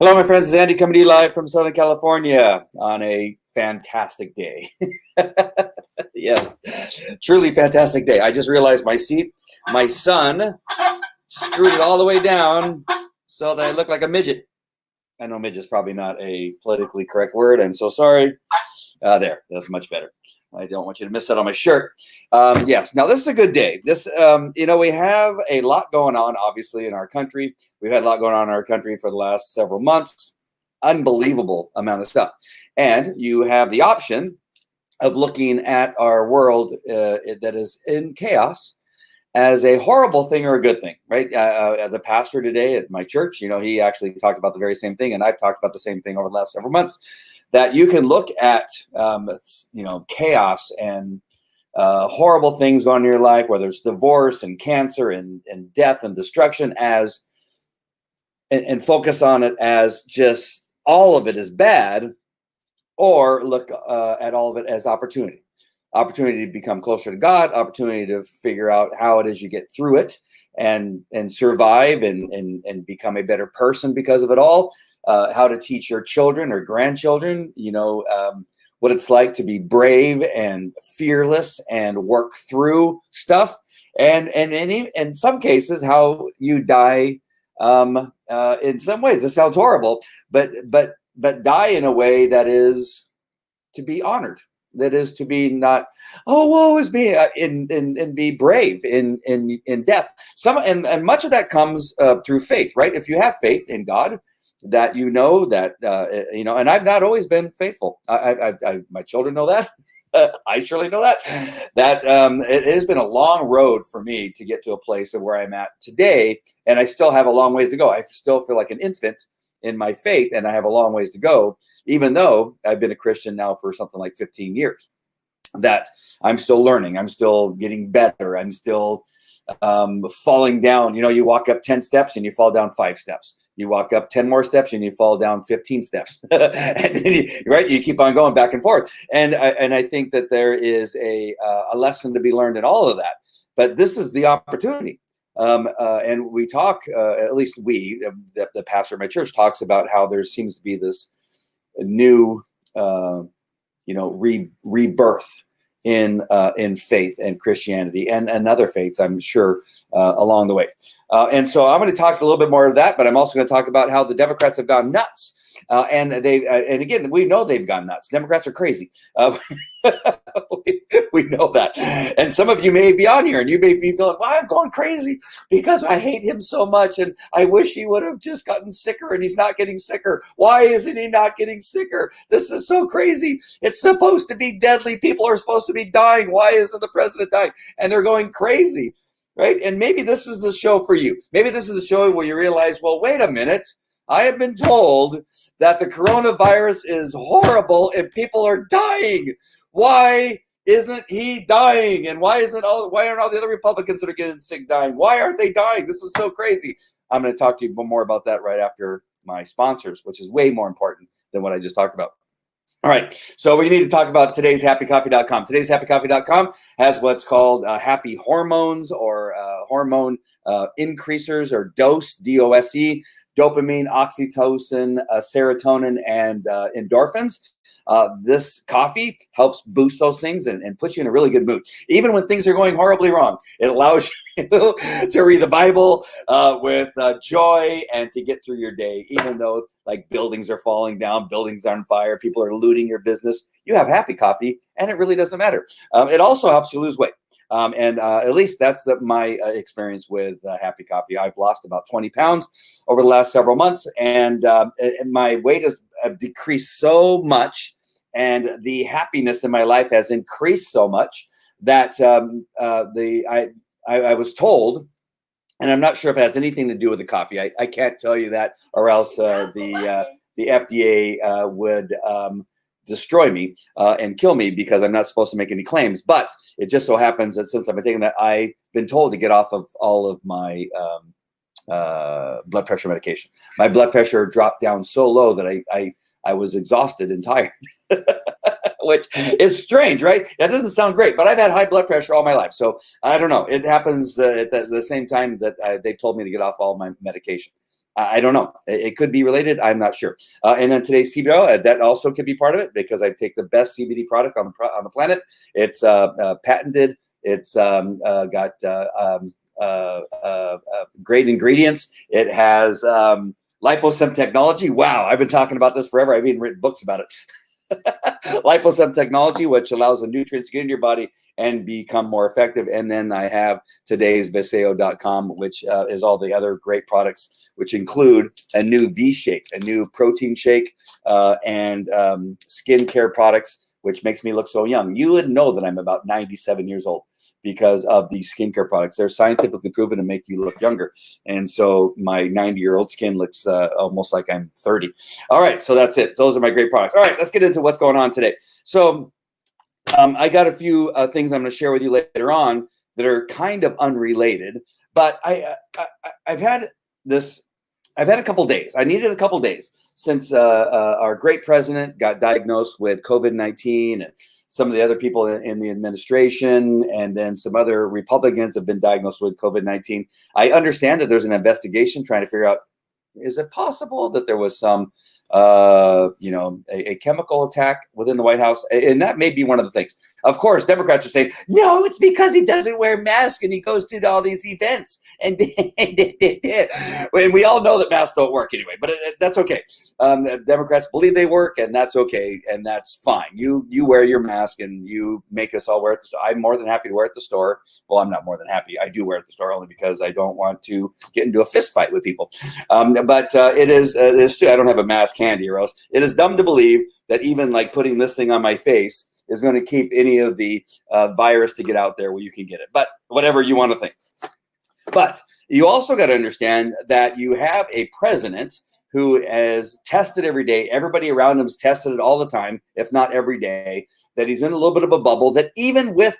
Hello, my friends. It's Andy coming to you live from Southern California on a fantastic day. Yes, truly fantastic day. I just realized my son screwed it all the way down so that I look like a midget. I know midget's probably not a politically correct word. I'm so sorry. There, that's much better. I don't want you to miss that on my shirt. Yes, now this is a good day. We have a lot going on, obviously, in our country. We've had a lot going on in our country for the last several months. Unbelievable amount of stuff. And you have the option of looking at our world that is in chaos as a horrible thing or a good thing, right? The pastor today at my church, he actually talked about the very same thing, and I've talked about the same thing over the last several months, that you can look at, chaos and horrible things going on in your life, whether it's divorce and cancer and death and destruction, and focus on it as just all of it is bad, or look at all of it as opportunity to become closer to God, opportunity to figure out how it is you get through it and survive and become a better person because of it all. How to teach your children or grandchildren, what it's like to be brave and fearless and work through stuff. And in some cases, how you die. In some ways, this sounds horrible, but die in a way that is to be honored. That is to be not, oh, woe is me, and be brave in death. And much of that comes through faith, right? If you have faith in God, that and I've not always been faithful. My children know that. I surely know that it has been a long road for me to get to a place of where I'm at today, and I still have a long ways to go. I still feel like an infant in my faith, and I have a long ways to go, even though I've been a Christian now for something like 15 years. That I'm still learning. I'm still getting better. I'm still falling down. You walk up 10 steps and you fall down 5 steps. You walk up 10 more steps and you fall down 15 steps. And then you keep on going back and forth. And I think that there is a lesson to be learned in all of that. But this is the opportunity. And we talk, at least the pastor at my church talks about how there seems to be this new, rebirth in faith and Christianity and other faiths, I'm sure, along the way. And so I'm going to talk a little bit more of that, but I'm also going to talk about how the Democrats have gone nuts. And again, we know they've gone nuts. Democrats are crazy. We know that. And some of you may be on here and you may be feeling, well, I'm going crazy because I hate him so much. And I wish he would have just gotten sicker, and he's not getting sicker. Why isn't he not getting sicker? This is so crazy. It's supposed to be deadly. People are supposed to be dying. Why isn't the president dying? And they're going crazy, right? And maybe this is the show for you. Maybe this is the show where you realize, well, wait a minute. I have been told that the coronavirus is horrible and people are dying. Why isn't he dying? And why aren't all the other Republicans that are getting sick dying? Why aren't they dying? This is so crazy. I'm going to talk to you more about that right after my sponsors, which is way more important than what I just talked about. All right, so we need to talk about today's happycoffee.com. Today's happycoffee.com has what's called happy hormones or hormone increasers, or DOSE, D-O-S-E, dopamine, oxytocin, serotonin, and endorphins. This coffee helps boost those things and puts you in a really good mood. Even when things are going horribly wrong, it allows you to read the Bible with joy and to get through your day, even though like buildings are falling down, buildings are on fire, people are looting your business. You have happy coffee and it really doesn't matter. It also helps you lose weight. At least that's my experience with Happy Coffee. I've lost about 20 pounds over the last several months, and my weight has decreased so much, and the happiness in my life has increased so much that I was told, and I'm not sure if it has anything to do with the coffee. I can't tell you that, or else the FDA would destroy me and kill me, because I'm not supposed to make any claims. But it just so happens that since I've been taking that, I've been told to get off of all of my blood pressure medication. My blood pressure dropped down so low that I was exhausted and tired, which is strange, right? That doesn't sound great, but I've had high blood pressure all my life. So I don't know. It happens at the same time that they've told me to get off all my medication. I don't know. It could be related. I'm not sure. And then today's CBD oil, that also could be part of it because I take the best CBD product on the planet. It's patented. It's got great ingredients. It has liposome technology. Wow, I've been talking about this forever. I've even written books about it. Liposome technology, which allows the nutrients to get into your body and become more effective. And then I have today's Veseo.com, which is all the other great products, which include a new V-Shake, a new protein shake, and skincare products, which makes me look so young. You would know that I'm about 97 years old because of these skincare products. They're scientifically proven to make you look younger. And so my 90-year-old skin looks almost like I'm 30. All right, so that's it. Those are my great products. All right, let's get into what's going on today. So I got a few things I'm going to share with you later on that are kind of unrelated, but I've had a couple days. I needed a couple days since our great president got diagnosed with COVID-19, and some of the other people in the administration, and then some other Republicans have been diagnosed with COVID-19. I understand that there's an investigation trying to figure out, is it possible that there was some, a chemical attack within the White House? And that may be one of the things. Of course, Democrats are saying, no, it's because he doesn't wear masks and he goes to all these events. And we all know that masks don't work anyway, but that's okay. Democrats believe they work, and that's okay, and that's fine. You wear your mask, and you make us all wear it at the store. I'm more than happy to wear it at the store. Well, I'm not more than happy. I do wear it at the store only because I don't want to get into a fist fight with people. But it is true. I don't have a mask handy, or else it is dumb to believe that even like putting this thing on my face is going to keep any of the virus to get out there where you can get it. But whatever you want to think. But you also got to understand that you have a president who is tested every day. Everybody around him is tested it all the time, if not every day, that he's in a little bit of a bubble, that even with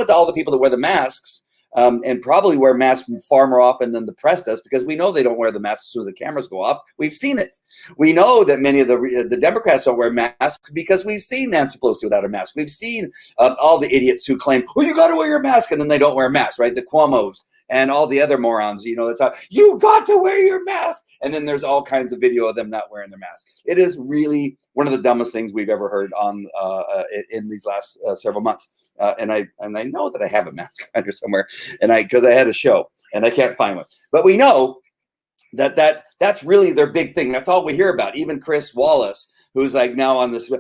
all the people that wear the masks, and probably wear masks far more often than the press does, because we know they don't wear the masks as soon as the cameras go off. We've seen it. We know that many of the Democrats don't wear masks because we've seen Nancy Pelosi without a mask. We've seen all the idiots who claim, well, you got to wear your mask, and then they don't wear masks, right? The Cuomos and all the other morons, that talk, you got to wear your mask. And then there's all kinds of video of them not wearing their mask. It is really one of the dumbest things we've ever heard on in these last several months. And I know that I have a mask under somewhere, because I had a show and I can't find one. But we know that's really their big thing. That's all we hear about. Even Chris Wallace, who's like now on this,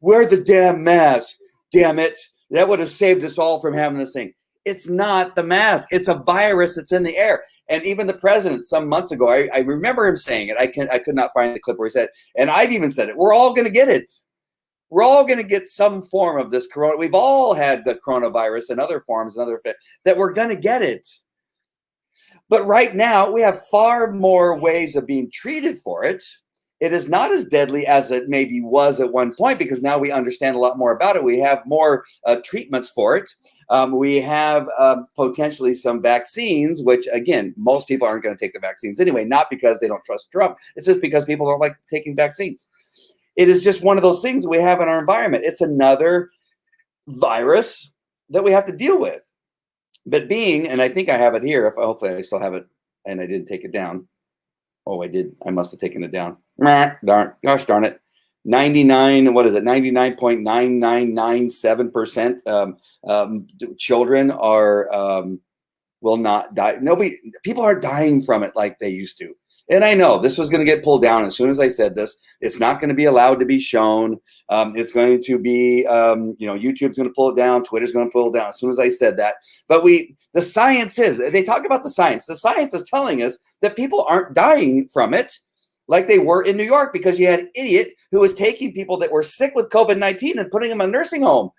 wear the damn mask. Damn it. That would have saved us all from having this thing. It's not the mask. It's a virus that's in the air. And even the president some months ago, I remember him saying it. I could not find the clip where he said, and I've even said it, we're all going to get it. We're all going to get some form of this corona. We've all had the coronavirus in other forms, that we're going to get it. But right now, we have far more ways of being treated for it. It is not as deadly as it maybe was at one point, because now we understand a lot more about it. We have more treatments for it. We have potentially some vaccines, which, again, most people aren't going to take the vaccines anyway, not because they don't trust Trump. It's just because people don't like taking vaccines. It is just one of those things we have in our environment. It's another virus that we have to deal with. But and I think I have it here. Hopefully I still have it, and I didn't take it down. Oh, I did. I must have taken it down. Gosh darn it. 99.9997% children will not die. People aren't dying from it like they used to. And I know this was going to get pulled down as soon as I said this. It's not going to be allowed to be shown. It's going to be, YouTube's going to pull it down. Twitter's going to pull it down as soon as I said that. But the science they talk about the science. The science is telling us that people aren't dying from it like they were in New York, because you had an idiot who was taking people that were sick with COVID-19 and putting them in a nursing home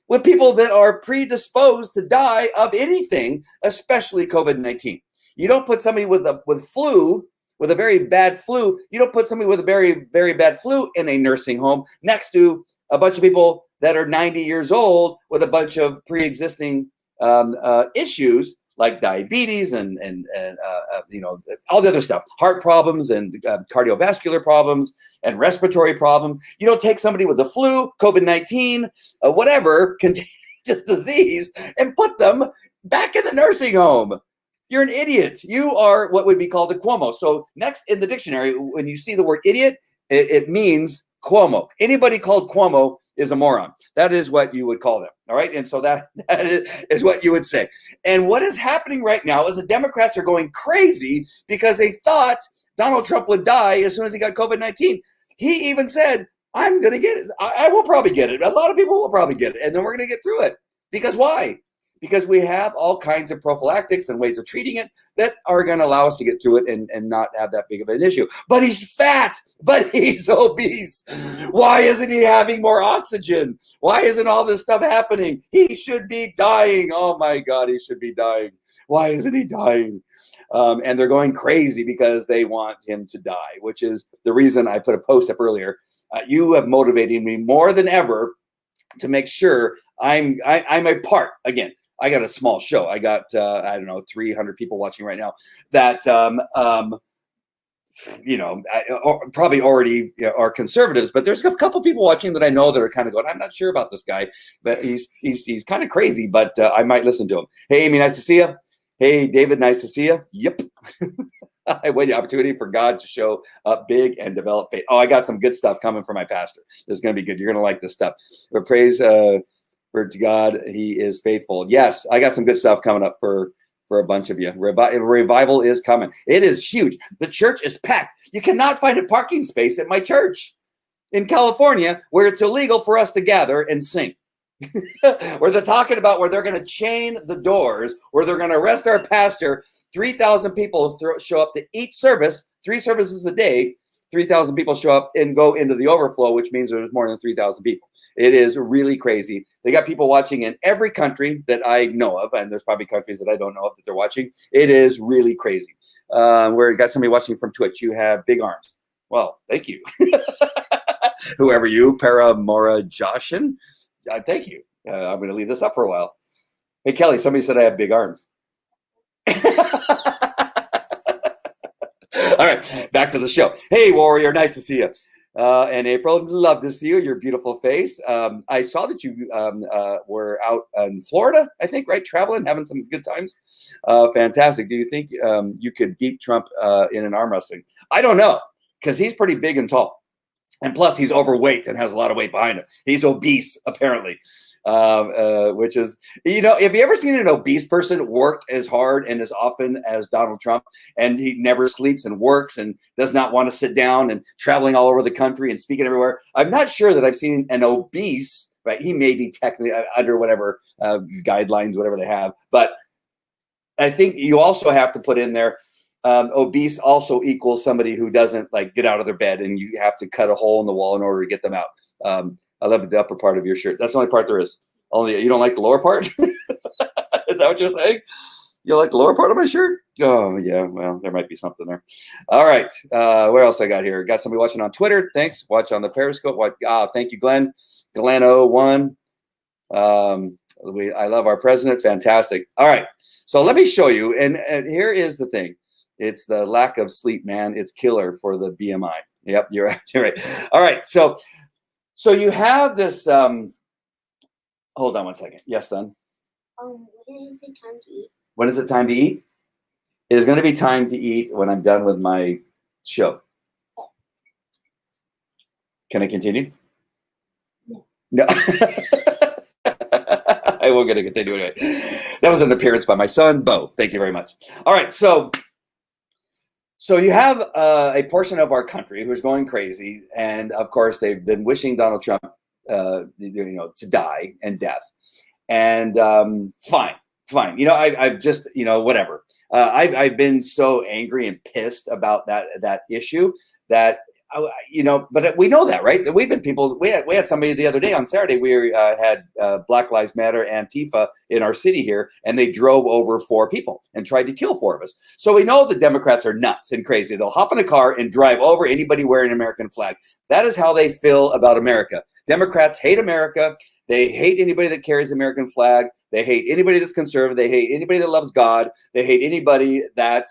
with people that are predisposed to die of anything, especially COVID-19. You don't put somebody with flu, with a very bad flu, you don't put somebody with a very, very bad flu in a nursing home next to a bunch of people that are 90 years old with a bunch of pre-existing issues like diabetes and all the other stuff, heart problems and cardiovascular problems and respiratory problems. You don't take somebody with the flu, COVID-19, whatever contagious disease, and put them back in the nursing home. You're an idiot. You are what would be called a Cuomo. So next in the dictionary, when you see the word idiot, it means Cuomo. Anybody called Cuomo is a moron. That is what you would call them. All right. And so that is what you would say. And what is happening right now is the Democrats are going crazy because they thought Donald Trump would die as soon as he got COVID-19. He even said, I'm going to get it. I will probably get it. A lot of people will probably get it. And then we're going to get through it. Because why? Because we have all kinds of prophylactics and ways of treating it that are going to allow us to get through it and not have that big of an issue. But he's fat, but he's obese. Why isn't he having more oxygen? Why isn't all this stuff happening? He should be dying. Oh my God, he should be dying. Why isn't he dying? And they're going crazy because they want him to die, which is the reason I put a post up earlier. You have motivated me more than ever to make sure I'm a part. Again, I got a small show. I got, I don't know, 300 people watching right now that, probably already are conservatives, but there's a couple people watching that I know that are kind of going, I'm not sure about this guy, but he's kind of crazy, but I might listen to him. Hey, Amy, nice to see you. Hey, David, nice to see you. Yep. I wait the opportunity for God to show up big and develop faith. Oh, I got some good stuff coming from my pastor. This is going to be good. You're going to like this stuff. But praise for God, he is faithful. Yes, I got some good stuff coming up for a bunch of you. Revival is coming. It is huge. The church is packed. You cannot find a parking space at my church in California where it's illegal for us to gather and sing. Where they're talking about where they're going to chain the doors, where they're going to arrest our pastor. 3,000 people show up to each service, 3 services a day. 3,000 people show up and go into the overflow, which means there's more than 3,000 people. It is really crazy. They got people watching in every country that I know of, and there's probably countries that I don't know of that they're watching. It is really crazy. Where you got somebody watching from Twitch, you have big arms. Well, thank you. Whoever you, Paramora Joshin. Thank you. I'm going to leave this up for a while. Hey, Kelly, somebody said I have big arms. All right, back to the show. Hey, Warrior, nice to see you. And April, love to see you, your beautiful face. I saw that you were out in Florida, I think, right? Traveling, having some good times. Fantastic. Do you think you could beat Trump in an arm wrestling? I don't know, because he's pretty big and tall. And plus, he's overweight and has a lot of weight behind him. He's obese, apparently, which is, have you ever seen an obese person work as hard and as often as Donald Trump? And he never sleeps and works and does not want to sit down and traveling all over the country and speaking everywhere. I'm not sure that I've seen an obese, right? He may be technically under whatever guidelines, whatever they have. But I think you also have to put in there, obese also equals somebody who doesn't get out of their bed, and you have to cut a hole in the wall in order to get them out. I love the upper part of your shirt. That's the only part there is. Only you don't like the lower part? Is that what you're saying? You like the lower part of my shirt? Oh yeah, well, there might be something there. All right, what else I got here? Got somebody watching on Twitter. Thanks. Watch on the Periscope. Thank you, Glenn. Glenn01. I love our president. Fantastic. All right, so let me show you. And here is the thing. It's the lack of sleep, man. It's killer for the BMI. Yep, you're right. All right, so you have this. Hold on one second. Yes, son. When is it time to eat? When is it time to eat? It is going to be time to eat when I'm done with my show. Can I continue? No. I will get to continue anyway. That was an appearance by my son, Bo. Thank you very much. All right, so you have a portion of our country who's going crazy, and of course they've been wishing Donald Trump, to die and death. And fine. I've just, whatever. I've been so angry and pissed about that issue that. But we know that, right? That we've been people. We had somebody the other day on Saturday. We had Black Lives Matter, Antifa in our city here, and they drove over 4 people and tried to kill 4 of us. So we know the Democrats are nuts and crazy. They'll hop in a car and drive over anybody wearing an American flag. That is how they feel about America. Democrats hate America. They hate anybody that carries the American flag. They hate anybody that's conservative. They hate anybody that loves God. They hate anybody that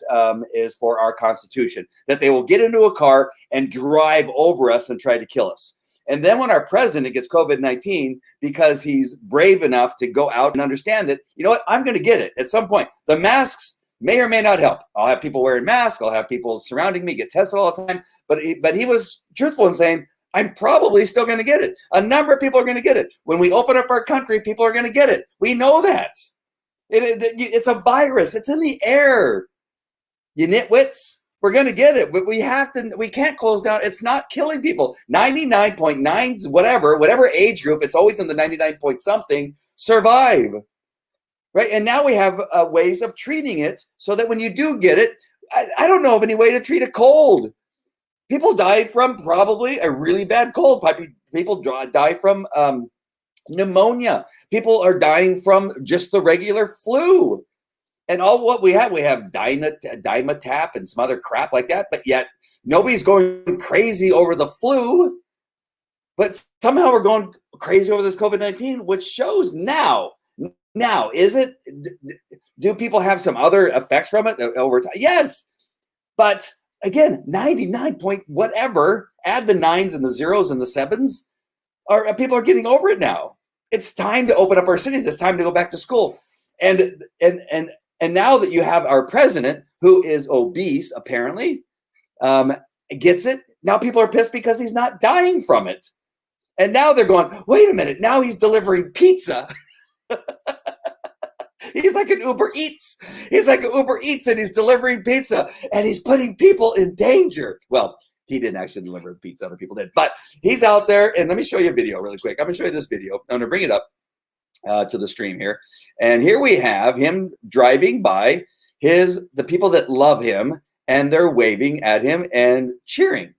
is for our Constitution, that they will get into a car and drive over us and try to kill us. And then when our president gets COVID-19, because he's brave enough to go out and understand that, I'm going to get it at some point. The masks may or may not help. I'll have people wearing masks. I'll have people surrounding me get tested all the time. But he was truthful in saying, I'm probably still going to get it. A number of people are going to get it. When we open up our country, people are going to get it. We know that. It's a virus. It's in the air. You nitwits. We're going to get it, but we can't close down. It's not killing people. 99.9, whatever age group, it's always in the 99 point something, survive. Right? And now we have ways of treating it so that when you do get it, I don't know of any way to treat a cold. People die from probably a really bad cold. People die from pneumonia. People are dying from just the regular flu. And all what we have Dimetapp and some other crap like that, but yet nobody's going crazy over the flu. But somehow we're going crazy over this COVID-19, which shows now, is it, do people have some other effects from it over time? Yes. But again, 99 point whatever, add the 9s and the 0s and the 7s, people are getting over it now. It's time to open up our cities. It's time to go back to school. And now that you have our president, who is obese, apparently, gets it, now people are pissed because he's not dying from it. And now they're going, wait a minute, now he's delivering pizza. He's like an Uber Eats. He's like an Uber Eats and he's delivering pizza and he's putting people in danger. Well, he didn't actually deliver the pizza, other people did. But he's out there, and let me show you a video really quick. I'm going to show you this video. I'm going to bring it up to the stream here. And here we have him driving by the people that love him, and they're waving at him and cheering.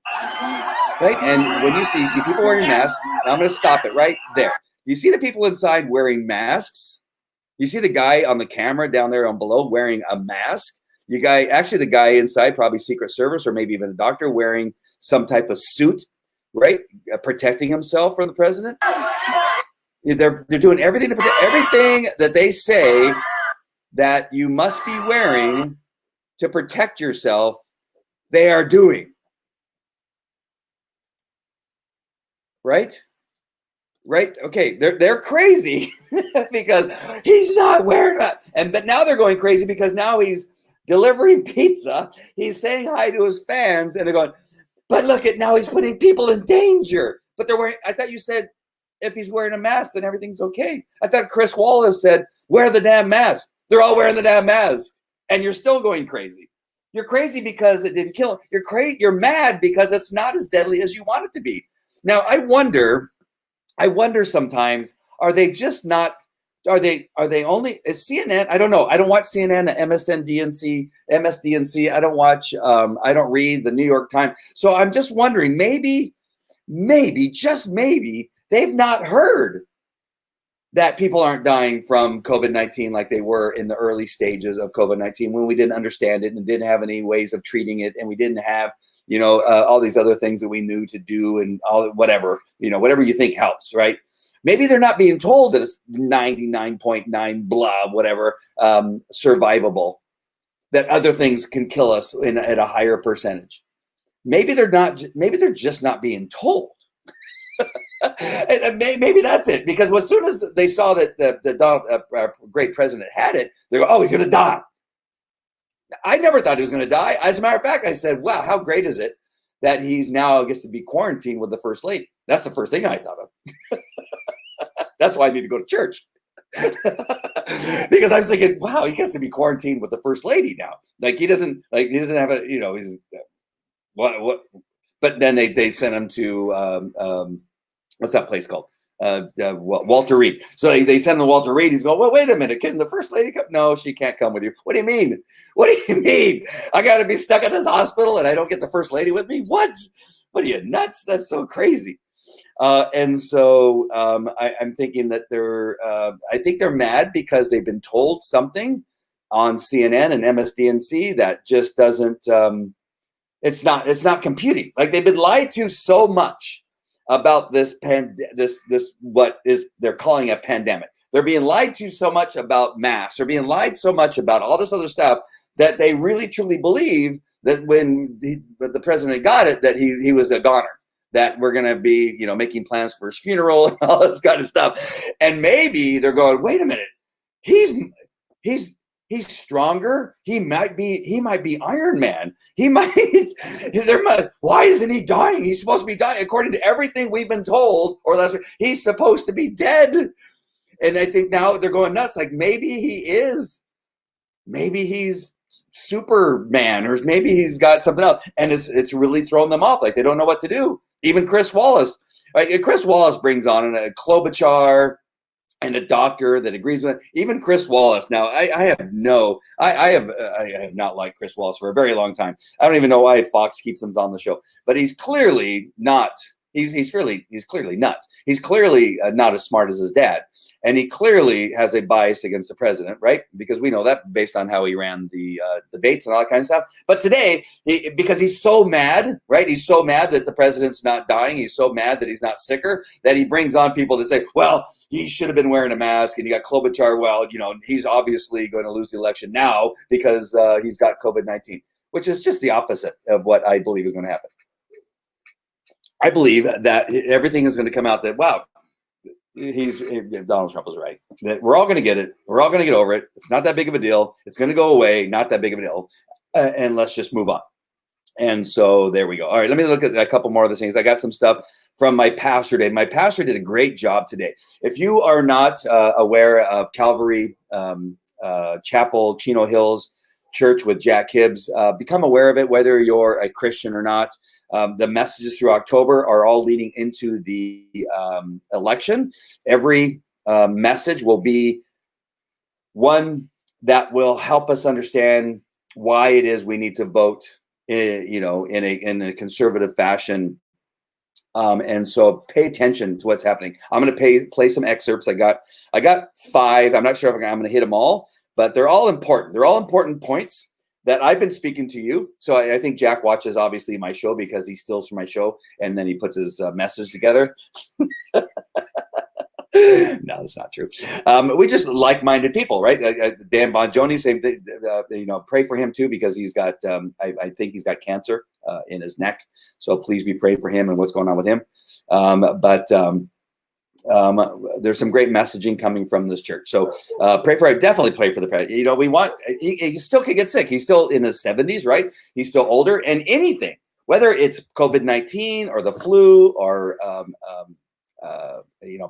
Right? And when you see people wearing masks, I'm going to stop it right there. You see the people inside wearing masks? You see the guy on the camera down there on below wearing a mask? The guy inside, probably Secret Service or maybe even a doctor, wearing some type of suit, right? Protecting himself from the president. They're doing everything to protect everything that they say that you must be wearing to protect yourself. They are doing. Right? Right? Okay, they're crazy because he's not wearing that. But now they're going crazy because now he's delivering pizza. He's saying hi to his fans, and they're going, but look at now he's putting people in danger. But they're wearing, I thought you said if he's wearing a mask, then everything's okay. I thought Chris Wallace said, wear the damn mask. They're all wearing the damn mask. And you're still going crazy. You're crazy because it didn't kill him. You're mad because it's not as deadly as you want it to be. Now, I wonder sometimes, are they only, is CNN, I don't know. I don't watch CNN, MSDNC. I don't watch, I don't read the New York Times. So I'm just wondering, maybe, just maybe, they've not heard that people aren't dying from COVID-19 like they were in the early stages of COVID-19 when we didn't understand it and didn't have any ways of treating it, and we didn't have, all these other things that we knew to do and all whatever you think helps, right? Maybe they're not being told that it's 99.9 blah, whatever, survivable, that other things can kill us at a higher percentage. Maybe they're just not being told. And maybe that's it, because as soon as they saw that the Donald, our great president, had it, they go, oh, he's going to die. I never thought he was going to die. As a matter of fact, I said, wow, how great is it that he's now gets to be quarantined with the first lady? That's the first thing I thought of. That's why I need to go to church. Because I was thinking, wow, he gets to be quarantined with the first lady now. He doesn't have a, he's what? But then they sent him to what's that place called? Walter Reed. So they send him to Walter Reed. He's going, well, wait a minute, can the first lady come? No, she can't come with you. What do you mean? What do you mean? I got to be stuck in this hospital and I don't get the first lady with me? What are you, nuts? That's so crazy. And so I'm thinking that I think they're mad because they've been told something on CNN and MSDNC that just doesn't, it's not computing. Like, they've been lied to so much about this what is they're calling a pandemic. They're being lied to so much about masks. They're being lied so much about all this other stuff that they really truly believe that when the president got it, that he was a goner, that we're going to be, making plans for his funeral and all this kind of stuff. And maybe they're going, wait a minute, he's He's stronger. He might be Iron Man. Why isn't he dying? He's supposed to be dying. According to everything we've been told, or last week, he's supposed to be dead. And I think now they're going nuts. Like maybe he's Superman, or maybe he's got something else. And it's really thrown them off. Like they don't know what to do. Even Chris Wallace. Right? Chris Wallace brings on a Klobuchar and a doctor that agrees with it. Even Chris Wallace. Now, I have not liked Chris Wallace for a very long time. I don't even know why Fox keeps him on the show, but he's clearly not. He's clearly nuts. He's clearly not as smart as his dad, and he clearly has a bias against the president, right? Because we know that based on how he ran the debates and all that kind of stuff. But today, because he's so mad, right? He's so mad that the president's not dying. He's so mad that he's not sicker, that he brings on people that say, well, he should have been wearing a mask. And you got Klobuchar. Well, he's obviously going to lose the election now because he's got COVID-19, which is just the opposite of what I believe is going to happen. I believe that everything is going to come out that, wow, Donald Trump was right. That we're all going to get it. We're all going to get over it. It's not that big of a deal. It's going to go away. Not that big of a deal. And let's just move on. And so there we go. All right, let me look at a couple more of the things. I got some stuff from my pastor today. My pastor did a great job today. If you are not aware of Calvary Chapel, Chino Hills Church with Jack Hibbs, become aware of it, whether you're a Christian or not. The messages through October are all leading into the election. Every message will be one that will help us understand why it is we need to vote, in a conservative fashion. And so pay attention to what's happening. I'm going to play some excerpts. I got 5. I'm not sure if I'm going to hit them all, but they're all important. They're all important points that I've been speaking to you. So I think Jack watches obviously my show because he steals from my show and then he puts his message together. No, that's not true. We just like-minded people, right? Dan Bonjoni, same thing. Pray for him too because he's got. I think he's got cancer in his neck. So please be praying for him and what's going on with him. There's some great messaging coming from this church. So definitely pray for the president. We want. He still could get sick. He's still in his 70s, right? He's still older, and anything, whether it's COVID-19 or the flu or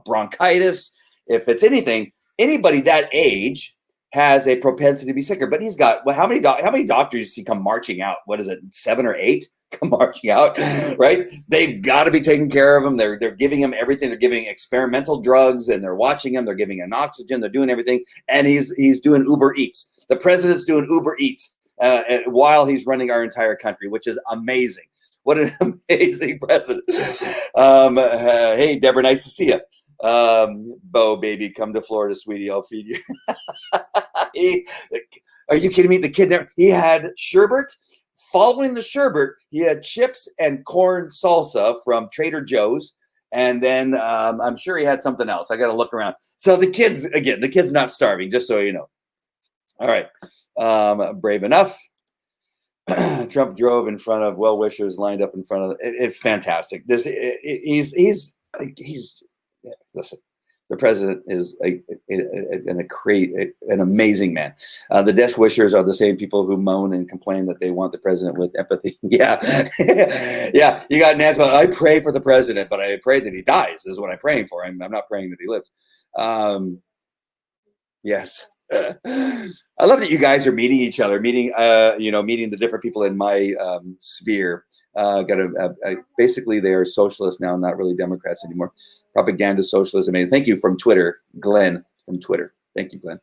bronchitis, if it's anything, anybody that age has a propensity to be sicker. But he's got, how many doctors you see come marching out? What is it, 7 or 8 come marching out, right? They've got to be taking care of him. They're giving him everything. They're giving experimental drugs and they're watching him. They're giving him oxygen. They're doing everything. And he's doing Uber Eats. The president's doing Uber Eats while he's running our entire country, which is amazing. What an amazing president. Hey, Deborah, nice to see you. Bo, baby, come to Florida, sweetie. I'll feed you. Are you kidding me? The kid there, he had sherbet. Following the sherbet, he had chips and corn salsa from Trader Joe's. And then I'm sure he had something else. I got to look around. So the kid's not starving, just so you know. All right. Brave enough. Trump drove in front of well-wishers lined up in front of it's fantastic. Listen, the president is an amazing man. The death wishers are the same people who moan and complain that they want the president with empathy. Yeah. Yeah. You got Nancy. I pray for the president, but I pray that he dies is what I'm praying for. I'm not praying that he lives. Yes. I love that you guys are meeting each other, meeting the different people in my sphere. Basically, they are socialists now, not really Democrats anymore. Propaganda socialism. And thank you from Twitter, Glenn from Twitter. Thank you, Glenn.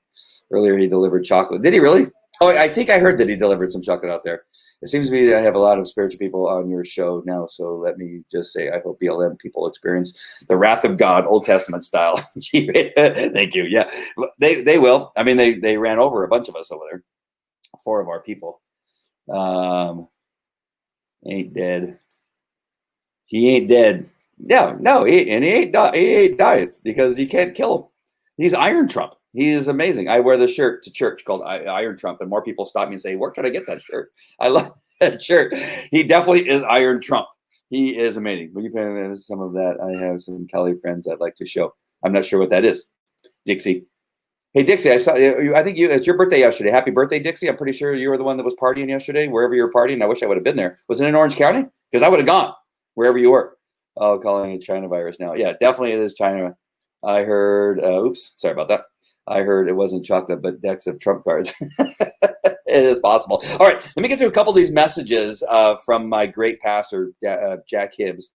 Earlier, he delivered chocolate. Did he really? Oh, I think I heard that he delivered some chocolate out there. It seems to me that I have a lot of spiritual people on your show now. So let me just say, I hope BLM people experience the wrath of God, Old Testament style. Thank you. Yeah, they will. I mean, they ran over a bunch of us over there. 4 of our people. Ain't dead. He ain't dead. Yeah, no, he ain't died because you can't kill him. He's Iron Trump. He is amazing. I wear the shirt to church called Iron Trump, and more people stop me and say, where can I get that shirt? I love that shirt. He definitely is Iron Trump. He is amazing. Will you pay some of that? I have some Cali friends I'd like to show. I'm not sure what that is. Dixie. Hey, Dixie, I saw you. I think it's your birthday yesterday. Happy birthday, Dixie. I'm pretty sure you were the one that was partying yesterday, wherever you were partying. I wish I would have been there. Was it in Orange County? Because I would have gone wherever you were. Oh, calling it China virus now. Yeah, definitely it is China. I heard, oops, sorry about that. I heard it wasn't chocolate, but decks of Trump cards. It is possible. All right, let me get through a couple of these messages from my great pastor, Jack Hibbs.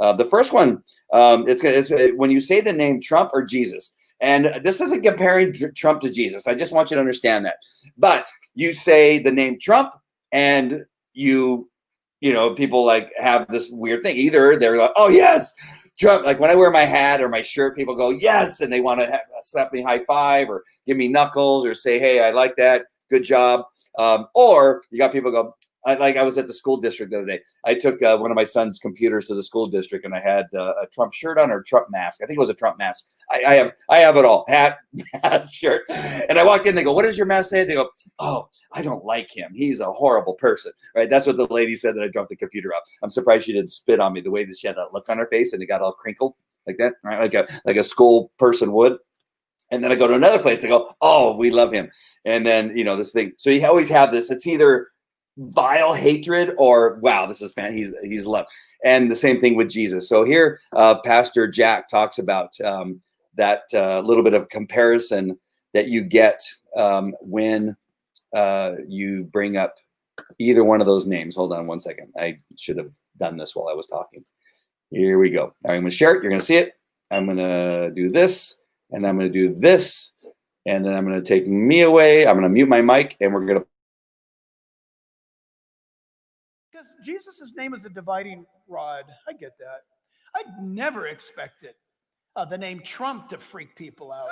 The first one, it's when you say the name Trump or Jesus. And this isn't comparing Trump to Jesus. I just want you to understand that. But you say the name Trump, and you know, people like have this weird thing. Either they're like, oh, yes, Trump. Like when I wear my hat or my shirt, people go, yes. And they want to slap me high five or give me knuckles or say, hey, I like that. Good job. Or you got people go, I was at the school district the other day. I took one of my son's computers to the school district, and I had a Trump shirt on or a Trump mask. I think it was a Trump mask. I have it all: hat, mask, shirt. And I walk in. They go, "What does your mask say?" They go, "Oh, I don't like him. He's a horrible person." Right? That's what the lady said that I dropped the computer up. I'm surprised she didn't spit on me the way that she had that look on her face and it got all crinkled like that, right? Like a school person would. And then I go to another place. They go, "Oh, we love him." And then this thing. So you always have this. It's either vile hatred or wow, this is fan. He's loved. And the same thing with Jesus. So here, Pastor Jack talks about that little bit of comparison that you get when you bring up either one of those names. Hold on one second. I should have done this while I was talking. Here we go. All right, I'm going to share it. You're going to see it. I'm going to do this, and I'm going to do this, and then I'm going to take me away. I'm going to mute my mic, and we're going to. Because Jesus' name is a dividing rod. I get that. I'd never expected the name Trump to freak people out.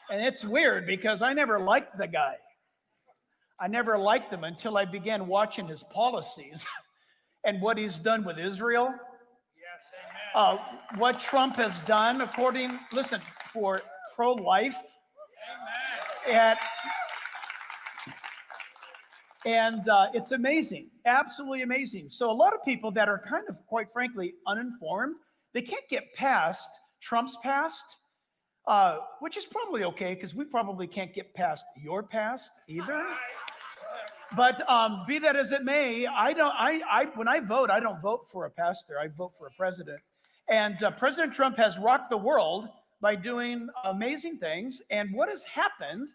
And it's weird because I never liked the guy. I never liked him until I began watching his policies and what he's done with Israel. Yes, what Trump has done, for pro-life. And it's amazing, absolutely amazing. So a lot of people that are kind of, quite frankly, uninformed, they can't get past Trump's past, which is probably okay because we probably can't get past your past either. But be that as it may, when I vote, I don't vote for a pastor. I vote for a president. And President Trump has rocked the world by doing amazing things. And what has happened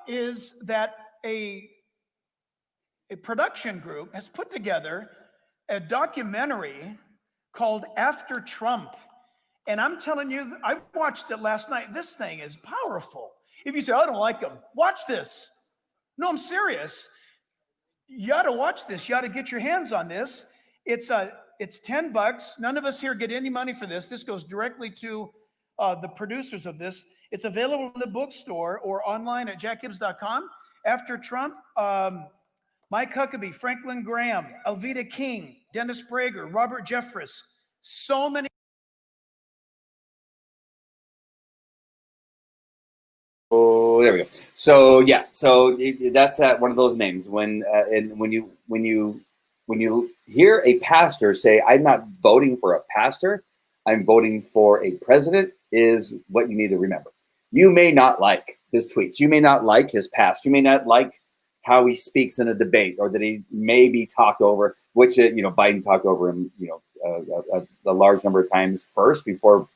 is that a production group has put together a documentary called After Trump. And I'm telling you, I watched it last night. This thing is powerful. If you say, I don't like him, watch this. No, I'm serious. You ought to watch this. You ought to get your hands on this. It's $10. None of us here get any money for this. This goes directly to the producers of this. It's available in the bookstore or online at jackhibbs.com. After Trump, Mike Huckabee, Franklin Graham, Alveda King, Dennis Prager, Robert Jeffress, so many. Oh, there we go. So yeah, so that's that one of those names. When when you hear a pastor say, "I'm not voting for a pastor, I'm voting for a president," is what you need to remember. You may not like his tweets. You may not like his past. You may not like how he speaks in a debate, or that he may be talked over, which Biden talked over him, a large number of times first before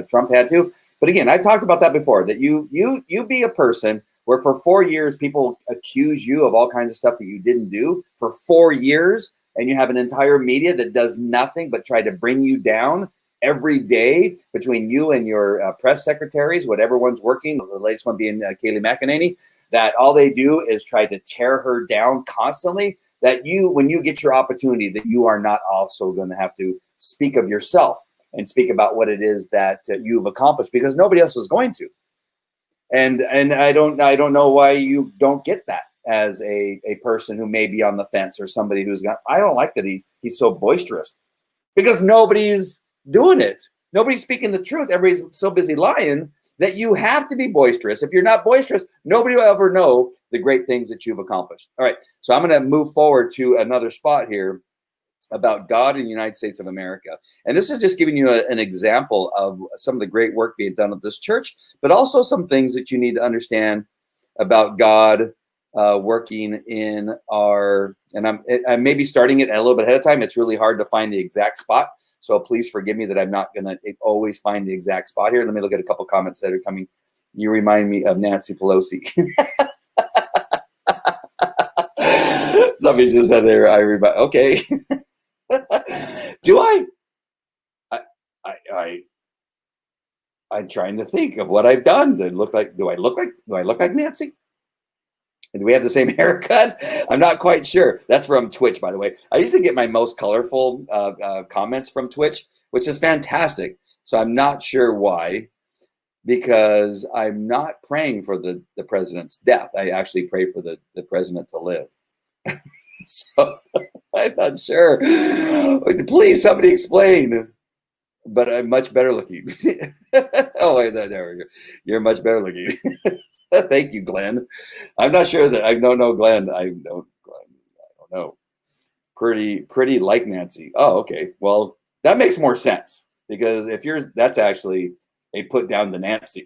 Trump had to. But again, I've talked about that before, that you be a person where for 4 years people accuse you of all kinds of stuff that you didn't do for 4 years, and you have an entire media that does nothing but try to bring you down every day between you and your press secretaries, whatever one's working, the latest one being Kayleigh McEnany, that all they do is try to tear her down constantly, that when you get your opportunity, that you are not also going to have to speak of yourself and speak about what it is that you've accomplished, because nobody else is going to. And I don't know why you don't get that as a person who may be on the fence, or somebody who's got, I don't like that he's so boisterous, because nobody's doing it. Nobody's speaking the truth. Everybody's so busy lying that you have to be boisterous. If you're not boisterous, nobody will ever know the great things that you've accomplished. All right, so I'm going to move forward to another spot here. about God in the United States of America. And this is just giving you an example of some of the great work being done at this church, but also some things that you need to understand about God working in our, and I'm maybe starting it a little bit ahead of time. It's really hard to find the exact spot. So please forgive me that I'm not going to always find the exact spot here. Let me look at a couple comments that are coming. You remind me of Nancy Pelosi. Somebody just said there, okay. Do I'm trying to think of what I've done to look like. Do I look like Nancy? And do we have the same haircut? I'm not quite sure. That's from Twitch, by the way. I usually get my most colorful comments from Twitch, which is fantastic. So I'm not sure why, because I'm not praying for the president's death. I actually pray for the president to live. So I'm not sure. Please, somebody explain. But I'm much better looking. Oh, wait, there we go. You're much better looking. Thank you, Glenn. I'm not sure that I don't know Glenn. I don't know. Pretty like Nancy. Oh, okay. Well, that makes more sense, because if that's actually a put down to Nancy.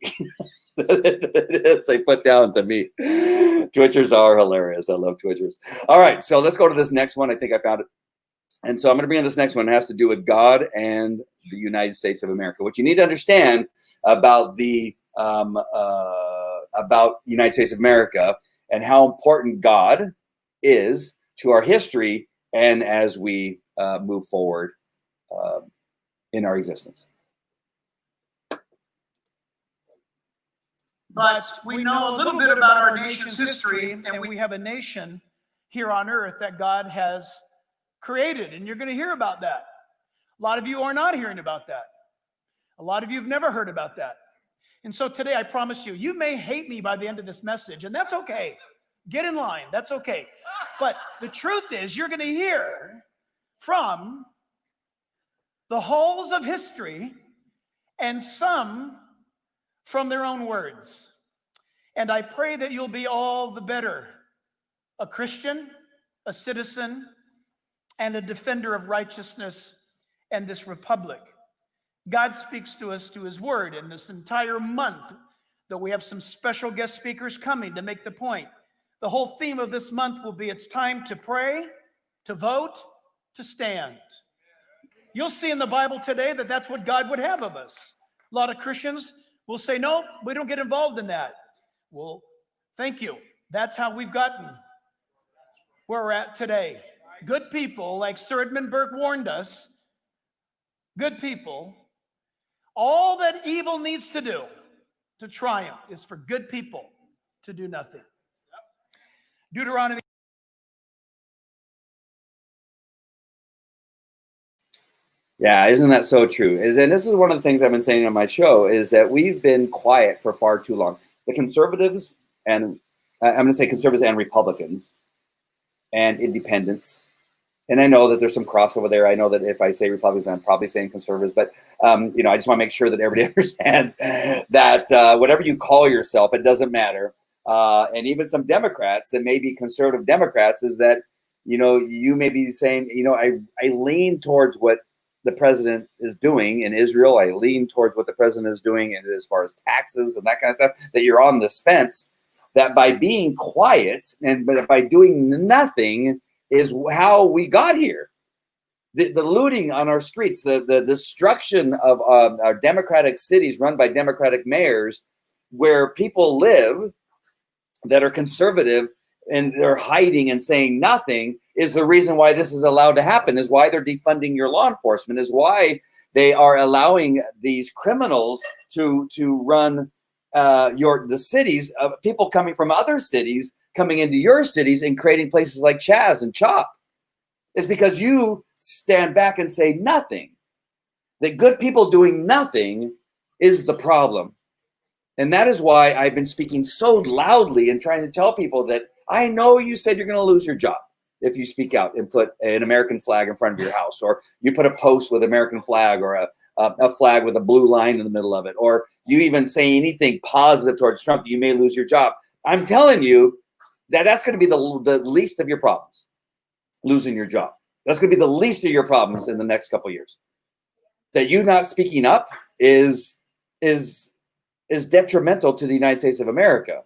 It's a put down to me. Twitchers are hilarious. I love Twitchers. All right, so let's go to this next one. I think I found it. And so I'm going to bring in this next one. It has to do with God and the United States of America. What you need to understand about the about United States of America and how important God is to our history and as we move forward in our existence. But we know a little bit about our nation's history, and we have a nation here on earth that God has created, and you're going to hear about that. A lot of you are not hearing about that. A lot of you have never heard about that. And so today, I promise you, you may hate me by the end of this message, and that's okay. Get in line. That's okay. But the truth is, you're going to hear from the halls of history, and some from their own words. And I pray that you'll be all the better a Christian, a citizen, and a defender of righteousness and this republic. God speaks to us through his word in this entire month, though we have some special guest speakers coming to make the point. The whole theme of this month will be it's time to pray, to vote, to stand. You'll see in the Bible today that that's what God would have of us. A lot of Christians will say, no, we don't get involved in that. Well, thank you. That's how we've gotten where we're at today. Good people, like Sir Edmund Burke warned us, good people, all that evil needs to do to triumph is for good people to do nothing. Deuteronomy. Yeah, isn't that so true? And this is one of the things I've been saying on my show, is that we've been quiet for far too long. The conservatives, and I'm going to say conservatives and Republicans and independents, and I know that there's some crossover there. I know that if I say Republicans, I'm probably saying conservatives, but I just want to make sure that everybody understands that whatever you call yourself, it doesn't matter. And even some Democrats that may be conservative Democrats, is that, you may be saying, I lean towards what the president is doing in Israel. I lean towards what the president is doing as far as taxes and that kind of stuff, that you're on this fence, that by being quiet and by doing nothing is how we got here. The looting on our streets, the destruction of our democratic cities run by democratic mayors, where people live that are conservative and they're hiding and saying nothing, is the reason why this is allowed to happen, is why they're defunding your law enforcement, is why they are allowing these criminals to run the cities, people coming from other cities coming into your cities and creating places like Chaz and Chop. It's because you stand back and say nothing. That good people doing nothing is the problem. And that is why I've been speaking so loudly and trying to tell people that I know you said you're going to lose your job if you speak out and put an American flag in front of your house, or you put a post with American flag, or a flag with a blue line in the middle of it, or you even say anything positive towards Trump, you may lose your job. I'm telling you that that's going to be the least of your problems, losing your job. That's going to be the least of your problems in the next couple of years. That you not speaking up is detrimental to the United States of America.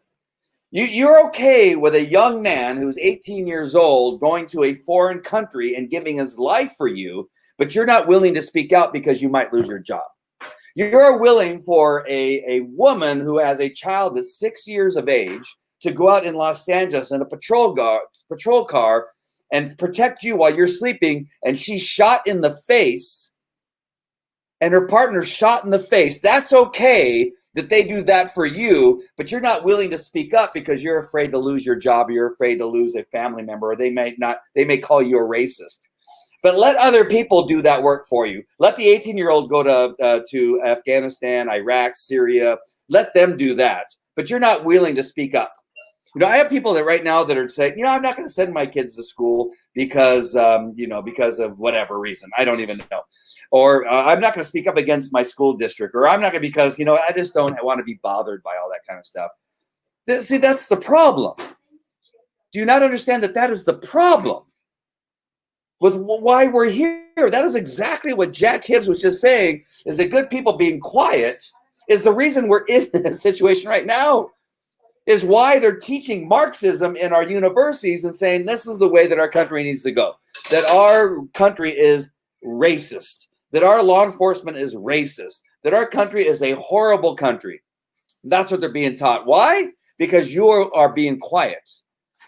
You're okay with a young man who's 18 years old going to a foreign country and giving his life for you, but you're not willing to speak out because you might lose your job. You're willing for a woman who has a child that's 6 years of age to go out in Los Angeles in a patrol car and protect you while you're sleeping, and she's shot in the face, and her partner's shot in the face. That's okay that they do that for you, but you're not willing to speak up because you're afraid to lose your job, or you're afraid to lose a family member, or they may call you a racist. But let other people do that work for you. Let the 18-year-old go to Afghanistan, Iraq, Syria. Let them do that. But you're not willing to speak up. I have people that right now that are saying, I'm not going to send my kids to school because, because of whatever reason. I don't even know. Or I'm not going to speak up against my school district. Or I'm not going to because, I just don't want to be bothered by all that kind of stuff. See, that's the problem. Do you not understand that is the problem with why we're here? That is exactly what Jack Hibbs was just saying, is that good people being quiet is the reason we're in this situation right now. Is why they're teaching Marxism in our universities and saying this is the way that our country needs to go. That our country is racist. That our law enforcement is racist. That our country is a horrible country. That's what they're being taught. Why? Because you are being quiet.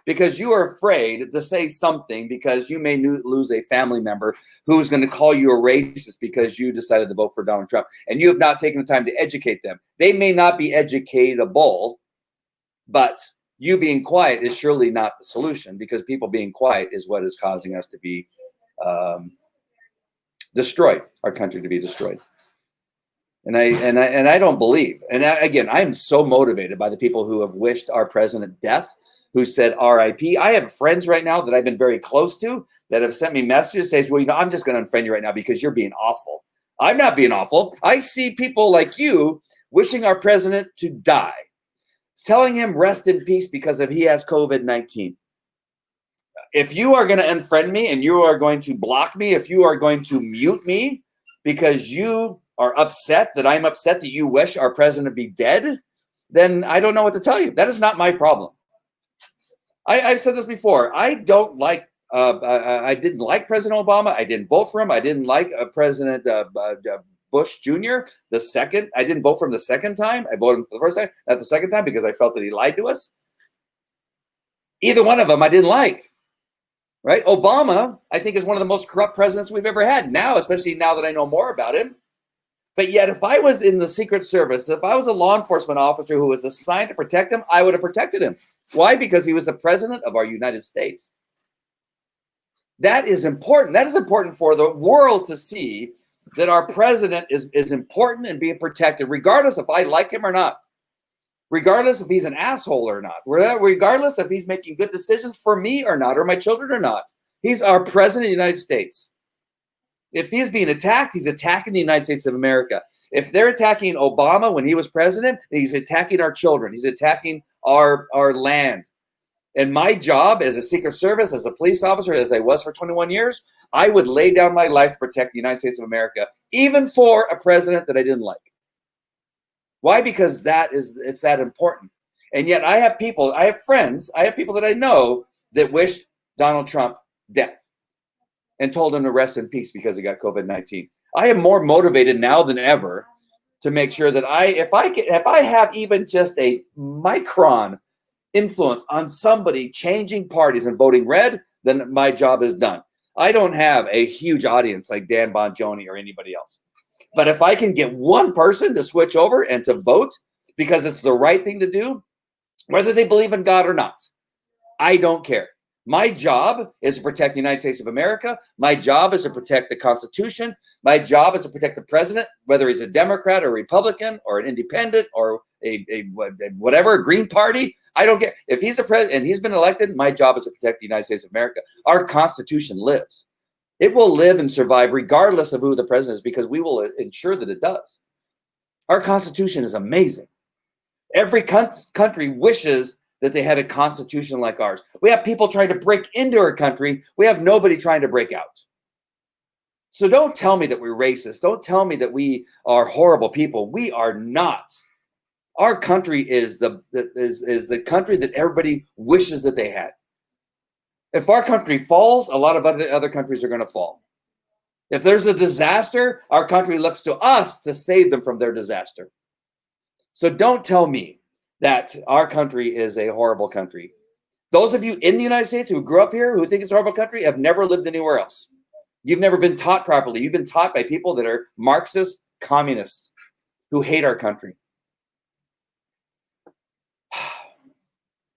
Because you are afraid to say something because you may lose a family member who's going to call you a racist because you decided to vote for Donald Trump. And you have not taken the time to educate them. They may not be educatable, but you being quiet is surely not the solution, because people being quiet is what is causing us to be destroyed, our country to be destroyed. And I don't believe. And again, I am so motivated by the people who have wished our president death, who said RIP. I have friends right now that I've been very close to that have sent me messages saying, well, I'm just going to unfriend you right now because you're being awful. I'm not being awful. I see people like you wishing our president to die, telling him rest in peace because he has COVID-19. If you are going to unfriend me and you are going to block me, if you are going to mute me because you are upset that I'm upset that you wish our president be dead, then I don't know what to tell you. That is not my problem. I've said this before. I didn't like President Obama. I didn't vote for him. I didn't like President Bush Jr. the second. I didn't vote for him the second time. I voted for the first time, not the second time, because I felt that he lied to us. Either one of them I didn't like. Right? Obama, I think, is one of the most corrupt presidents we've ever had now, especially now that I know more about him. But yet, if I was in the Secret Service, if I was a law enforcement officer who was assigned to protect him, I would have protected him. Why? Because he was the president of our United States. That is important. That is important for the world to see that our president is important and being protected, regardless if I like him or not, regardless if he's an asshole or not, regardless if he's making good decisions for me or not, or my children or not. He's our president of the United States. If he's being attacked, he's attacking the United States of America. If they're attacking Obama when he was president, he's attacking our children. He's attacking our land. And my job as a Secret Service, as a police officer, as I was for 21 years, I would lay down my life to protect the United States of America, even for a president that I didn't like. Why? Because it's that important. And yet I have friends, I have people that I know that wish Donald Trump death and told him to rest in peace because he got COVID-19. I am more motivated now than ever to make sure that if I have even just a micron influence on somebody changing parties and voting red, then my job is done. I don't have a huge audience like Dan Bongiorno or anybody else. But if I can get one person to switch over and to vote because it's the right thing to do, whether they believe in God or not, I don't care. My job is to protect the United States of America. My job is to protect the Constitution. My job is to protect the president, whether he's a Democrat or a Republican or an independent or a whatever, a Green Party. I don't care. If he's the president and he's been elected, my job is to protect the United States of America. Our Constitution lives. It will live and survive regardless of who the president is, because we will ensure that it does. Our Constitution is amazing. Every country wishes that they had a constitution like ours. We have people trying to break into our country. We have nobody trying to break out. So don't tell me that we're racist. Don't tell me that we are horrible people. We are not. Our country is the country that everybody wishes that they had. If our country falls, a lot of other countries are going to fall. If there's a disaster, our country looks to us to save them from their disaster. So don't tell me that our country is a horrible country. Those of you in the United States who grew up here, who think it's a horrible country, have never lived anywhere else. You've never been taught properly. You've been taught by people that are Marxist communists who hate our country.